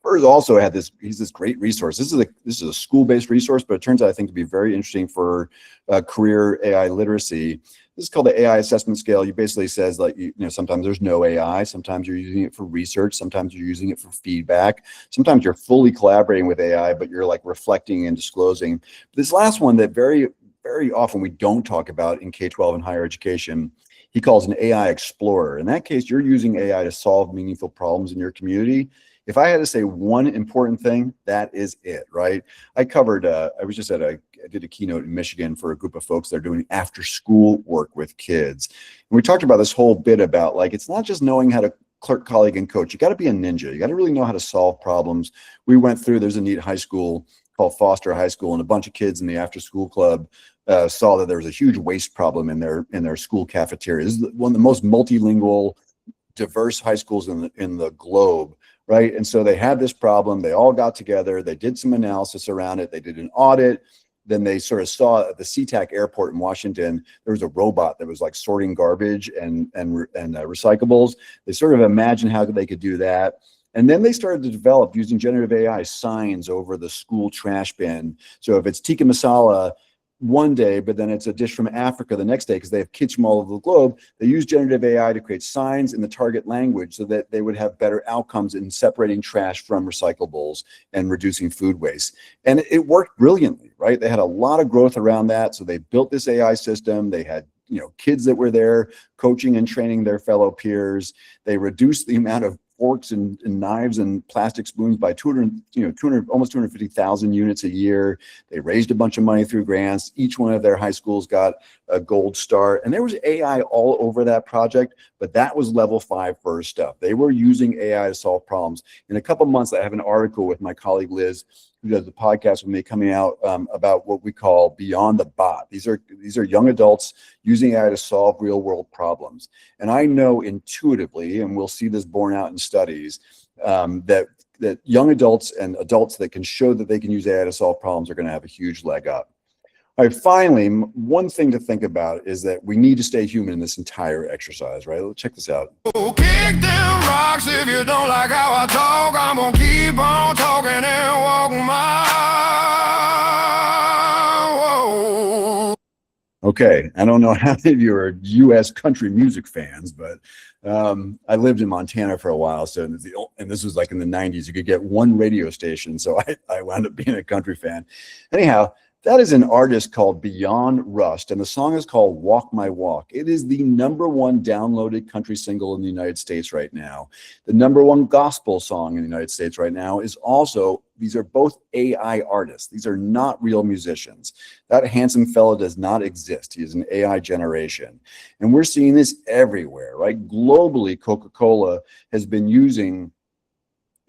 Furs also had he's this great resource. This is a school-based resource, but it turns out I think to be very interesting for career AI literacy. This is called the AI assessment scale. You basically says like, sometimes there's no AI, sometimes you're using it for research, sometimes you're using it for feedback, sometimes you're fully collaborating with AI, but you're like reflecting and disclosing. This last one that very very often we don't talk about in K-12 and higher education. He calls an AI explorer. In that case, you're using AI to solve meaningful problems in your community. If I had to say one important thing, that is it, right? I covered, I did a keynote in Michigan for a group of folks that are doing after school work with kids. And we talked about this whole bit about like, it's not just knowing how to clerk, colleague, and coach. You got to be a ninja. You got to really know how to solve problems. We went through, there's a neat high school called Foster High School, and a bunch of kids in the after school club saw that there was a huge waste problem in their school cafeteria. This is one of the most multilingual, diverse high schools in the globe, right? And so they had this problem. They all got together. They did some analysis around it. They did an audit. Then they sort of saw at the SeaTac airport in Washington, there was a robot that was like sorting garbage and recyclables. They sort of imagined how they could do that. And then they started to develop, using generative AI, signs over the school trash bin. So if it's tikka masala one day, but then it's a dish from Africa the next day, because they have kids from all over the globe, they use generative AI to create signs in the target language so that they would have better outcomes in separating trash from recyclables and reducing food waste. And it worked brilliantly, right? They had a lot of growth around that. So they built this AI system. They had kids that were there coaching and training their fellow peers. They reduced the amount of forks and knives and plastic spoons by almost 250,000 units a year. They raised a bunch of money through grants. Each one of their high schools got a gold star. And there was AI all over that project, but that was level 5 first stuff. They were using AI to solve problems. In a couple months, I have an article with my colleague Liz, who does the podcast with me, coming out about what we call Beyond the Bot. These are young adults using AI to solve real world problems. And I know intuitively, and we'll see this borne out in studies, that young adults and adults that can show that they can use AI to solve problems are going to have a huge leg up. All right, finally, one thing to think about is that we need to stay human in this entire exercise, right? Let's check this out. Kick them rocks if you don't like how I talk. I'm gonna keep on talking and walk my way. Okay, I don't know how many of you are U.S. country music fans, but I lived in Montana for a while, so and this was like in the 90s. You could get one radio station, so I wound up being a country fan. Anyhow, that is an artist called Beyond Rust, and the song is called Walk My Walk. It is the #1 downloaded country single in the United States right now. The #1 gospel song in the United States right now is also, these are both AI artists. These are not real musicians. That handsome fellow does not exist. He is an AI generation. And we're seeing this everywhere, right? Globally, Coca-Cola has been using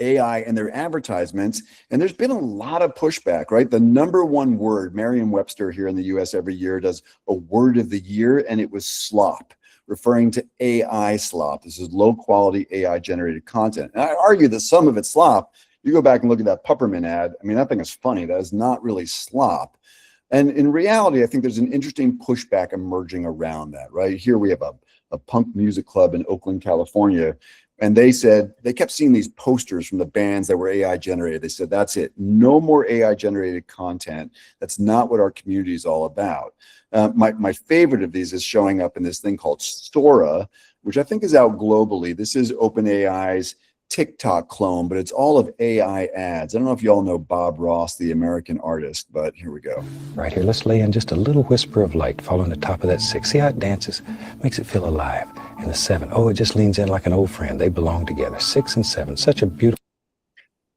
AI in their advertisements, and there's been a lot of pushback, right? The #1 word, Merriam-Webster here in the US every year does a word of the year, and it was slop, referring to AI slop. This is low quality AI generated content. And I argue that some of it's slop. You go back and look at that Puppermint ad. I mean, that thing is funny. That is not really slop. And in reality, I think there's an interesting pushback emerging around that, right? Here we have a punk music club in Oakland, California. And they said, they kept seeing these posters from the bands that were AI generated. They said, that's it. No more AI generated content. That's not what our community is all about. My favorite of these is showing up in this thing called Sora, which I think is out globally. This is OpenAI's TikTok clone, but it's all of AI ads. I don't know if you all know Bob Ross, the American artist, but here we go. Right here, let's lay in just a little whisper of light following the top of that 6. See how it dances? Makes it feel alive. And the 7, oh, it just leans in like an old friend. They belong together. 6 and 7, such a beautiful.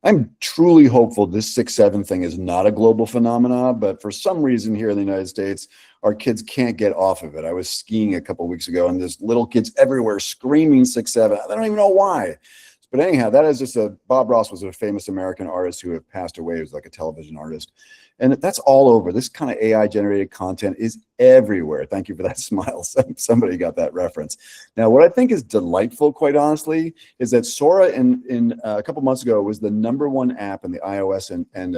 I'm truly hopeful this 6-7 thing is not a global phenomenon, but for some reason here in the United States, our kids can't get off of it. I was skiing a couple of weeks ago, and there's little kids everywhere screaming 6-7. I don't even know why. But anyhow, that is just Bob Ross was a famous American artist who had passed away. He was like a television artist. And that's all over. This kind of AI generated content is everywhere. Thank you for that smile. Somebody got that reference. Now, what I think is delightful, quite honestly, is that Sora in a couple months ago was the #1 app in the iOS and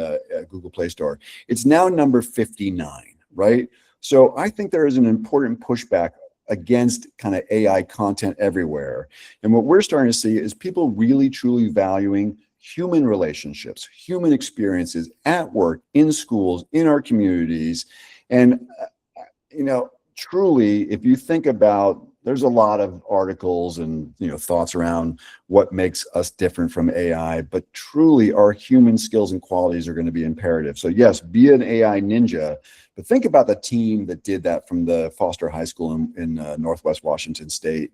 Google Play Store. It's now number 59, right? So I think there is an important pushback against kind of AI content everywhere. And what we're starting to see is people really, truly valuing human relationships, human experiences at work, in schools, in our communities. And, truly, if you think about there's a lot of articles and thoughts around what makes us different from AI, but truly our human skills and qualities are going to be imperative. So yes, be an AI ninja, but think about the team that did that from the Foster High School in Northwest Washington State.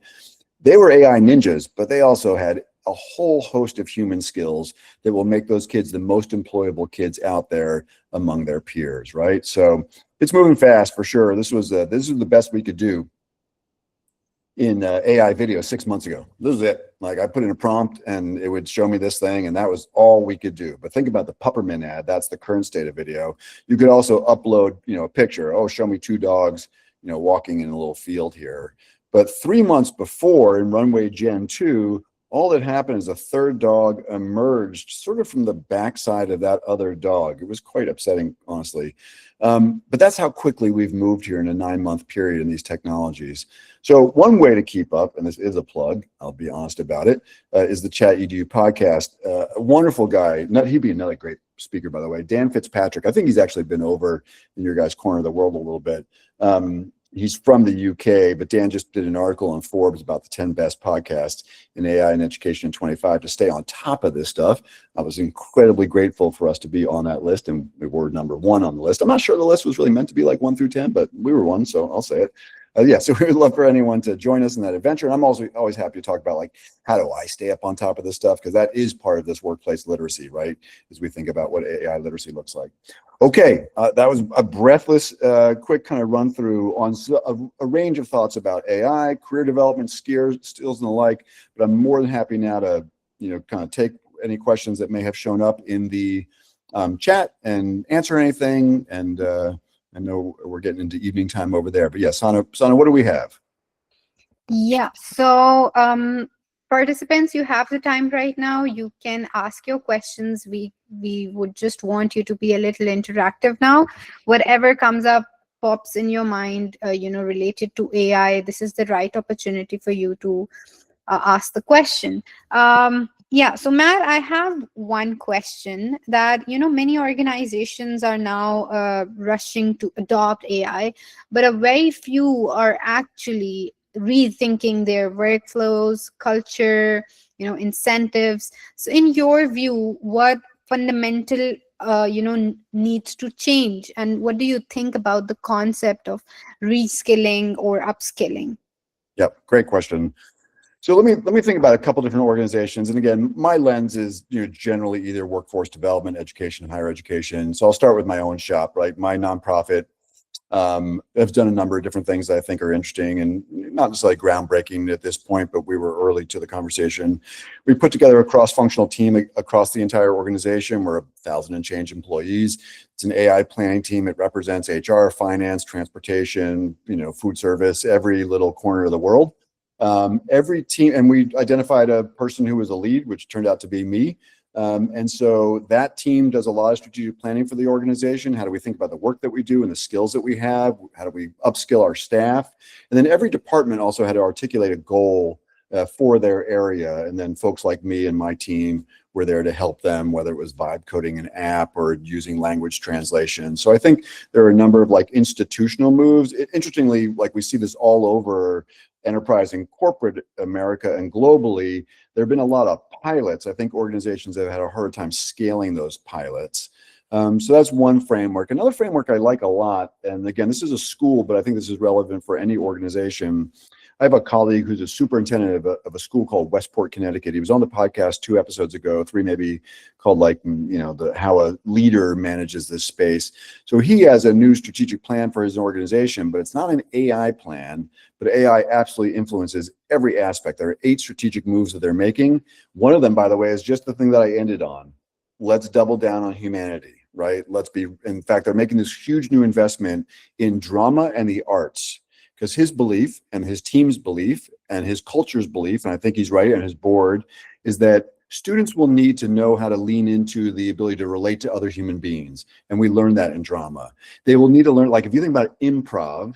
They were AI ninjas, but they also had a whole host of human skills that will make those kids the most employable kids out there among their peers, right? So it's moving fast for sure. This was the best we could do in AI video 6 months ago. This is it. Like, I put in a prompt and it would show me this thing, and that was all we could do. But think about the Pupperman ad. That's the current state of video. You could also upload, a picture. Oh, show me 2 dogs, walking in a little field here. But 3 months before, in Runway Gen 2, all that happened is a third dog emerged sort of from the backside of that other dog. It was quite upsetting, honestly. But that's how quickly we've moved here in a 9-month period in these technologies. So one way to keep up, and this is a plug, I'll be honest about it, is the Chat EDU podcast. A wonderful guy. He'd be another great speaker, by the way. Dan Fitzpatrick. I think he's actually been over in your guys' corner of the world a little bit. He's from the UK, but Dan just did an article on Forbes about the 10 best podcasts in AI and education in 25 to stay on top of this stuff. I was incredibly grateful for us to be on that list, and we were number 1 on the list. I'm not sure the list was really meant to be like 1 through 10, but we were 1, so I'll say it. So we would love for anyone to join us in that adventure. And I'm also always happy to talk about, like, how do I stay up on top of this stuff? Because that is part of this workplace literacy, right? As we think about what AI literacy looks like. Okay, that was a breathless, quick kind of run through on a range of thoughts about AI, career development, skills, and the like. But I'm more than happy now to, kind of take any questions that may have shown up in the chat and answer anything. And I know we're getting into evening time over there, but yeah, Sana, what do we have? Yeah, so participants, you have the time right now. You can ask your questions. We would just want you to be a little interactive now. Whatever comes up, pops in your mind, related to AI, this is the right opportunity for you to ask the question. Yeah, so Matt, I have one question that, many organizations are now rushing to adopt AI, but a very few are actually rethinking their workflows, culture, incentives. So in your view, what fundamental, needs to change? And what do you think about the concept of reskilling or upskilling? Yep, great question. So let me think about a couple different organizations. And again, my lens is generally either workforce development, education, higher education. So I'll start with my own shop, right? My nonprofit has done a number of different things that I think are interesting and not necessarily groundbreaking at this point, but we were early to the conversation. We put together a cross-functional team across the entire organization. We're 1,000 and change employees. It's an AI planning team. It represents HR, finance, transportation, food service, every little corner of the world. Every team, and we identified a person who was a lead, which turned out to be me. And so that team does a lot of strategic planning for the organization. How do we think about the work that we do and the skills that we have? How do we upskill our staff? And then every department also had to articulate a goal for their area. And then folks like me and my team were there to help them, whether it was vibe coding an app or using language translation. So I think there are a number of institutional moves. Interestingly, we see this all over enterprise and corporate America and globally. There have been a lot of pilots. I think organizations have had a hard time scaling those pilots. So that's one framework. Another framework I like a lot, and again, this is a school, but I think this is relevant for any organization. I have a colleague who's a superintendent of a school called Westport, Connecticut. He was on the podcast 2 episodes ago, 3 maybe, called how a leader manages this space. So he has a new strategic plan for his organization, but it's not an AI plan, but AI absolutely influences every aspect. There are 8 strategic moves that they're making. One of them, by the way, is just the thing that I ended on. Let's double down on humanity, right? In fact, they're making this huge new investment in drama and the arts. Because his belief and his team's belief and his culture's belief, and I think he's right, and his board, is that students will need to know how to lean into the ability to relate to other human beings. And we learn that in drama. They will need to learn, if you think about improv,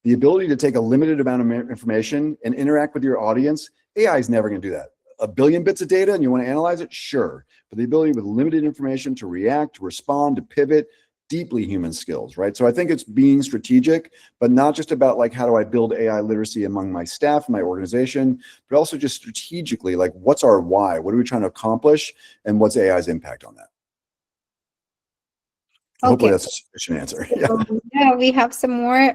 the ability to take a limited amount of information and interact with your audience, AI is never going to do that. 1 billion bits of data and you want to analyze it? Sure. But the ability with limited information to react, to respond, to pivot, deeply human skills, right? So I think it's being strategic, but not just about like, how do I build AI literacy among my staff, my organization, but also just strategically, like what's our why? What are we trying to accomplish? And what's AI's impact on that? Hopefully that's a sufficient answer. Yeah. Yeah, we have some more.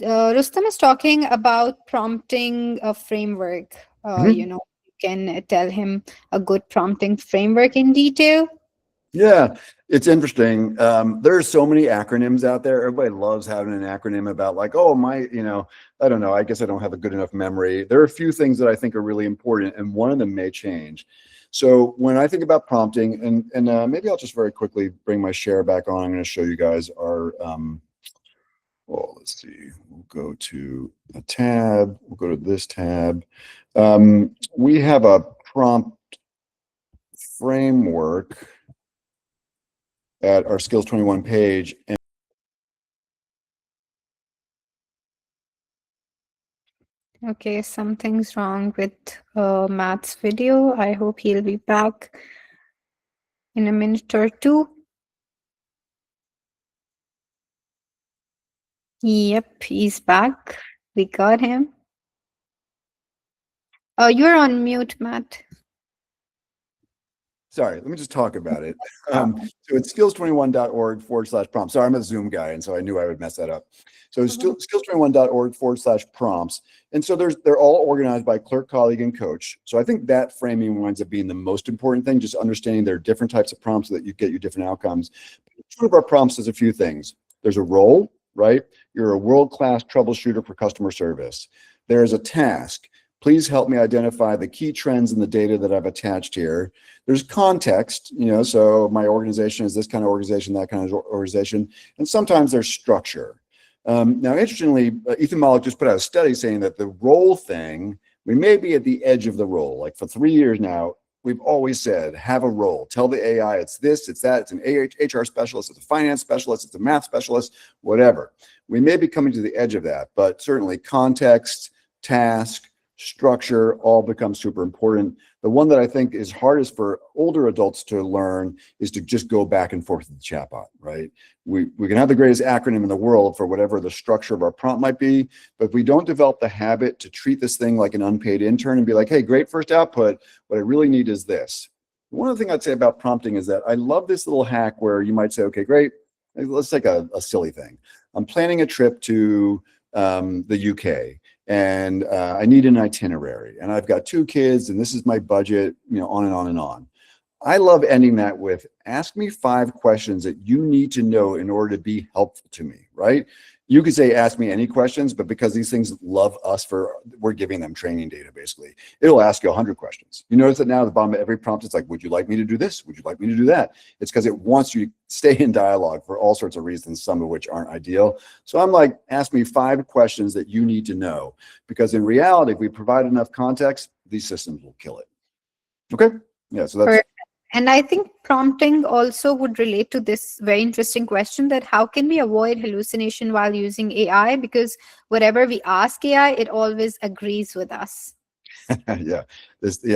Rustam is talking about prompting a framework. You know, you can tell him a good prompting framework in detail. Yeah, it's interesting. There are so many acronyms out there. Everybody loves having an acronym about like, oh, I don't know, I guess I don't have a good enough memory. There are a few things that I think are really important, and one of them may change. So when I think about prompting, and maybe I'll just very quickly bring my share back on. I'm going to show you guys our, well, let's see, we'll go to a tab, we'll go to this tab. We have a prompt framework at our Skills 21 page. And Okay, something's wrong with Matt's video. I hope he'll be back in a minute or two. Yep, he's back. We got him. You're on mute, Matt. sorry, let me just talk about it. So it's skills21.org/prompts. Sorry, I'm a Zoom guy, and so I knew I would mess that up. So skills21.org/prompts. And so they're all organized by clerk, colleague, and coach. So I think that framing winds up being the most important thing, just understanding there are different types of prompts so that you get you different outcomes. Each one of our prompts is a few things. There's a role, right? You're a world-class troubleshooter for customer service. There's a task. Please help me identify the key trends in the data that I've attached here. There's context, so my organization is this kind of organization, that kind of organization. And sometimes there's structure. Now, interestingly, Ethan Mollick just put out a study saying that the role thing, we may be at the edge of the role. Like for 3 years now, we've always said, have a role. Tell the AI it's this, it's that, it's an HR specialist, it's a finance specialist, it's a math specialist, whatever. We may be coming to the edge of that, but certainly context, task, structure all become super important. The one that I think is hardest for older adults to learn is to just go back and forth with the chatbot, right? We can have the greatest acronym in the world for whatever the structure of our prompt might be, but if we don't develop the habit to treat this thing like an unpaid intern and be like, hey, great first output, what I really need is this. One of the things I'd say about prompting is that I love this little hack where you might say, okay, great, let's take a silly thing. I'm planning a trip to the UK. And I need an itinerary, and I've got 2 kids, and this is my budget, on and on and on. I love ending that with, ask me 5 questions that you need to know in order to be helpful to me, right? You could say, ask me any questions, but because these things love us we're giving them training data, basically. It'll ask you 100 questions. You notice that now at the bottom of every prompt, it's like, would you like me to do this? Would you like me to do that? It's because it wants you to stay in dialogue for all sorts of reasons, some of which aren't ideal. So I'm like, ask me 5 questions that you need to know, because in reality, if we provide enough context, these systems will kill it. Okay? Yeah, so that's... And I think prompting also would relate to this very interesting question that how can we avoid hallucination while using AI? Because whatever we ask AI, it always agrees with us. Yeah,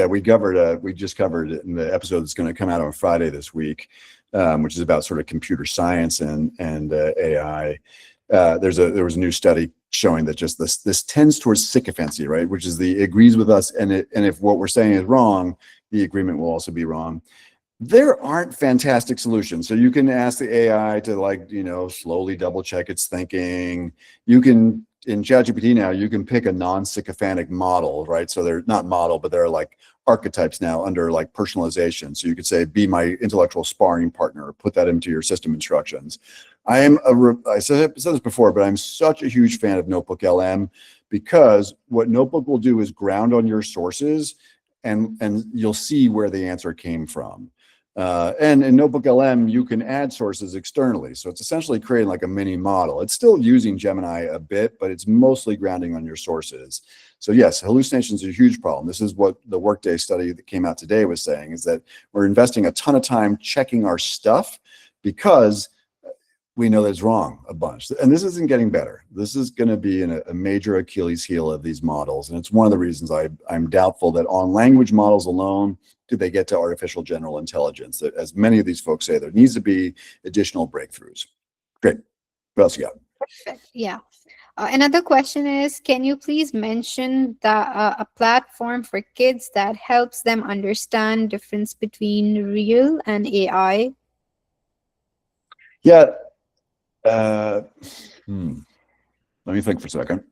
we just covered it in the episode that's going to come out on Friday this week, which is about sort of computer science and AI. There was a new study showing that just this tends towards sycophancy, right? Which is the agrees with us, and if what we're saying is wrong, the agreement will also be wrong. There aren't fantastic solutions. So you can ask the AI to slowly double check its thinking. You can, in ChatGPT now, you can pick a non-sycophantic model, right? So they're not model, but they're like archetypes now under like personalization. So you could say, be my intellectual sparring partner, or put that into your system instructions. I said this before, but I'm such a huge fan of Notebook LM, because what Notebook will do is ground on your sources, and you'll see where the answer came from. And in Notebook LM, you can add sources externally. So it's essentially creating like a mini model. It's still using Gemini a bit, but it's mostly grounding on your sources. So yes, hallucinations are a huge problem. This is what the Workday study that came out today was saying, is that we're investing a ton of time checking our stuff, because we know that's wrong a bunch. And this isn't getting better. This is going to be a major Achilles heel of these models. And it's one of the reasons I'm doubtful that on language models alone, do they get to artificial general intelligence? That, as many of these folks say, there needs to be additional breakthroughs. Great. What else you got? Perfect. Yeah. Another question is, can you please mention a platform for kids that helps them understand difference between real and AI? Yeah. Let me think for a second.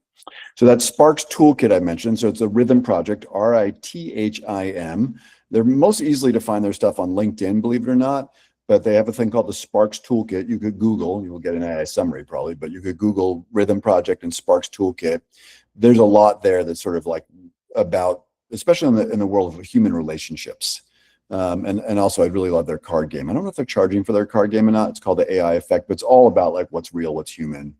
So that Sparks Toolkit I mentioned. So it's a Rhythm project, RITHIM. They're most easily to find their stuff on LinkedIn, believe it or not. But they have a thing called the Sparks Toolkit. You could Google, you will get an AI summary probably, but you could Google Rhythm Project and Sparks Toolkit. There's a lot there that's sort of like about, especially in the world of human relationships. And also I really love their card game. I don't know if they're charging for their card game or not. It's called the AI Effect, but it's all about like what's real, what's human.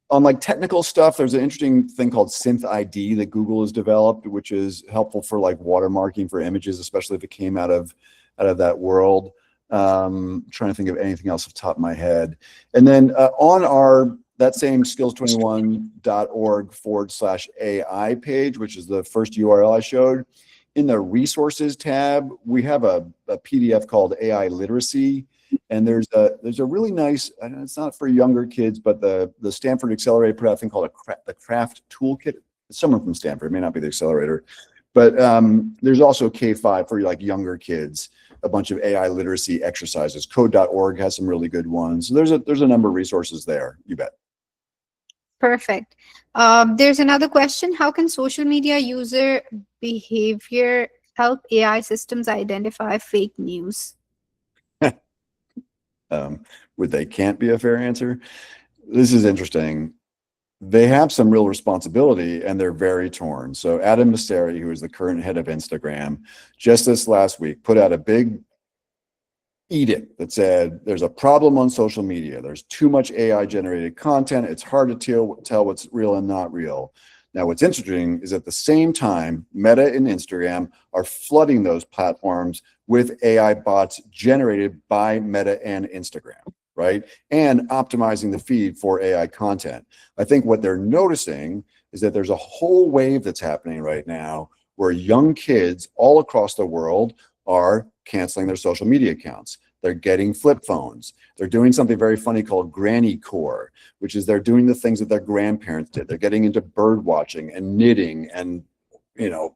On like technical stuff, there's an interesting thing called Synth ID that Google has developed, which is helpful for like watermarking for images, especially if it came out of that world. Trying to think of anything else off the top of my head. And then on that same skills21.org/AI page, which is the first URL I showed, in the resources tab, we have a PDF called AI Literacy. And there's a really nice, and it's not for younger kids, but the Stanford Accelerator put out a thing called the Craft Toolkit. It's someone from Stanford, it may not be the accelerator. But there's also K5 for like younger kids, a bunch of AI literacy exercises. Code.org has some really good ones. So there's a number of resources there, you bet. Perfect. There's another question. How can social media user behavior help AI systems identify fake news? Would they can't be a fair answer? This is interesting. They have some real responsibility and they're very torn. So Adam Mosseri, who is the current head of Instagram, just this last week put out a big edict that said there's a problem on social media. There's too much AI generated content. It's hard to tell what's real and not real. Now, what's interesting is at the same time, Meta and Instagram are flooding those platforms with AI bots generated by Meta and Instagram, right? And optimizing the feed for AI content. I think what they're noticing is that there's a whole wave that's happening right now where young kids all across the world are canceling their social media accounts. They're getting flip phones. They're doing something very funny called granny core, which is they're doing the things that their grandparents did. They're getting into bird watching and knitting and, you know,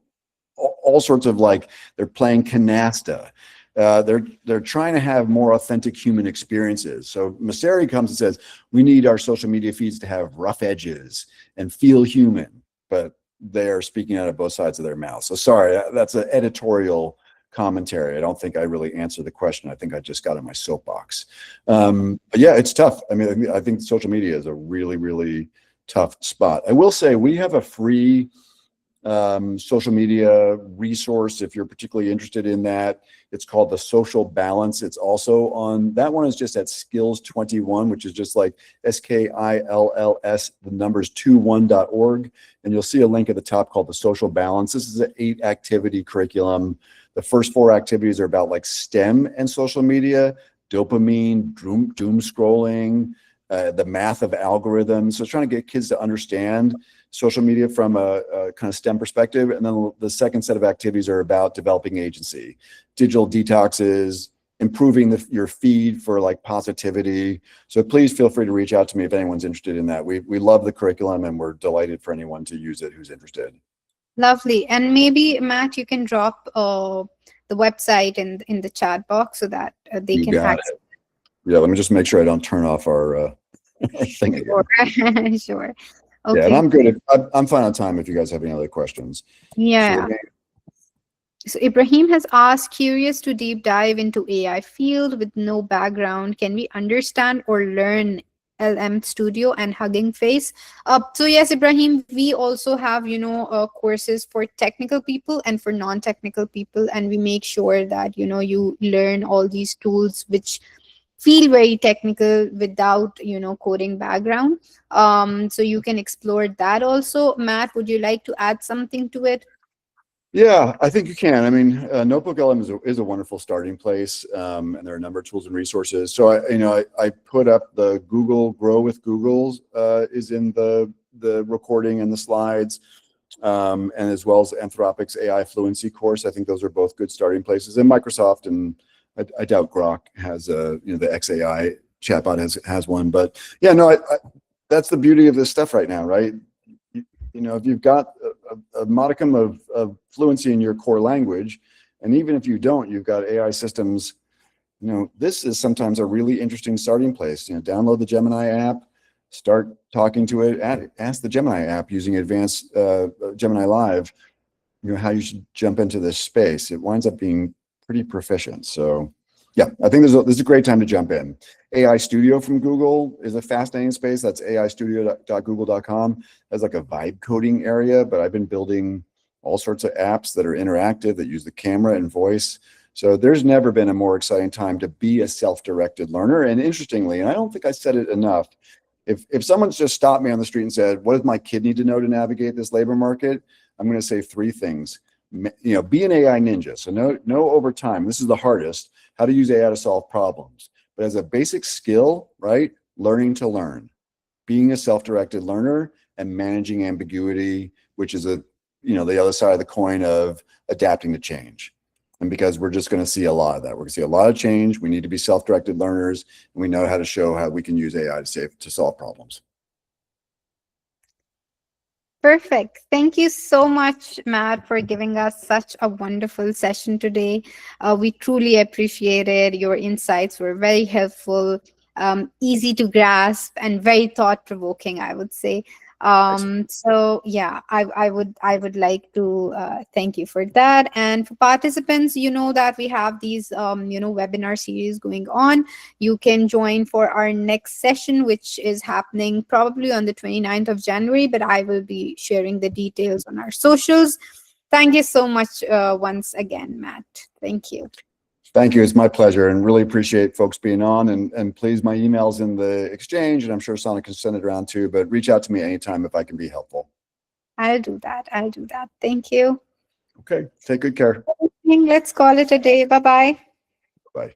all sorts of like, they're playing canasta. They're trying to have more authentic human experiences. So Mosseri comes and says, we need our social media feeds to have rough edges and feel human, but they are speaking out of both sides of their mouth. So sorry, that's an editorial commentary. I don't think I really answered the question. I think I just got in my soapbox. But yeah, it's tough. I mean, I think social media is a really, really tough spot. I will say we have a free social media resource if you're particularly interested in that. It's called The Social Balance. It's also on, that one is just at Skills21, which is just like SKILLS, the numbers 21.org. And you'll see a link at the top called The Social Balance. This is an 8-activity curriculum. The first 4 activities are about like STEM and social media, dopamine, doom scrolling, the math of algorithms. So trying to get kids to understand social media from a kind of STEM perspective. And then the second set of activities are about developing agency, digital detoxes, improving your feed for like positivity. So please feel free to reach out to me if anyone's interested in that. We love the curriculum and we're delighted for anyone to use it who's interested. Lovely. And maybe, Matt, you can drop the website in the chat box so that they can access. Yeah, let me just make sure I don't turn off our thing again. Sure. Okay. Yeah, and I'm good. I'm fine on time if you guys have any other questions. Yeah. So Ibrahim has asked, curious to deep dive into AI field with no background. Can we understand or learn LM Studio and Hugging Face? So yes, Ibrahim, we also have, courses for technical people and for non-technical people. And we make sure that, you learn all these tools which feel very technical without, coding background. So you can explore that also. Matt, would you like to add something to it? Yeah, I think you can. I mean, Notebook LM is a wonderful starting place, and there are a number of tools and resources. So I put up the Google Grow with Google is in the recording and the slides, and as well as Anthropic's AI Fluency course. I think those are both good starting places. And Microsoft, and I doubt Grok has the XAI chatbot has one. But yeah, no, that's the beauty of this stuff right now, right? If you've got a modicum of fluency in your core language, and even if you don't, you've got AI systems, this is sometimes a really interesting starting place. Download the Gemini app, start talking to it, ask the Gemini app using advanced Gemini Live, how you should jump into this space. It winds up being pretty proficient. So yeah, I think this is a great time to jump in. AI Studio from Google is a fascinating space. That's aistudio.google.com. That's like a vibe coding area, but I've been building all sorts of apps that are interactive, that use the camera and voice. So there's never been a more exciting time to be a self-directed learner. And interestingly, and I don't think I said it enough, if someone's just stopped me on the street and said, what does my kid need to know to navigate this labor market? I'm going to say 3 things. Be an AI ninja. So know over time, this is the hardest, how to use AI to solve problems. But as a basic skill, right? Learning to learn, being a self-directed learner, and managing ambiguity, which is the other side of the coin of adapting to change. And because we're just going to see a lot of that, we're going to see a lot of change. We need to be self-directed learners, and we know how to show how we can use AI to solve problems. Perfect. Thank you so much, Matt, for giving us such a wonderful session today. We truly appreciate it. Your insights were very helpful, easy to grasp, and very thought-provoking, I would say. So yeah, I would like to thank you for that. And for participants, that we have these webinar series going on. You can join for our next session, which is happening probably on the 29th of January, but I will be sharing the details on our socials. Thank you so much once again, Matt. Thank you. Thank you. It's my pleasure, and really appreciate folks being on. And please, my email's in the exchange, and I'm sure Sana can send it around too, but reach out to me anytime if I can be helpful. I'll do that. Thank you. Okay. Take good care. Let's call it a day. Bye-bye. Bye.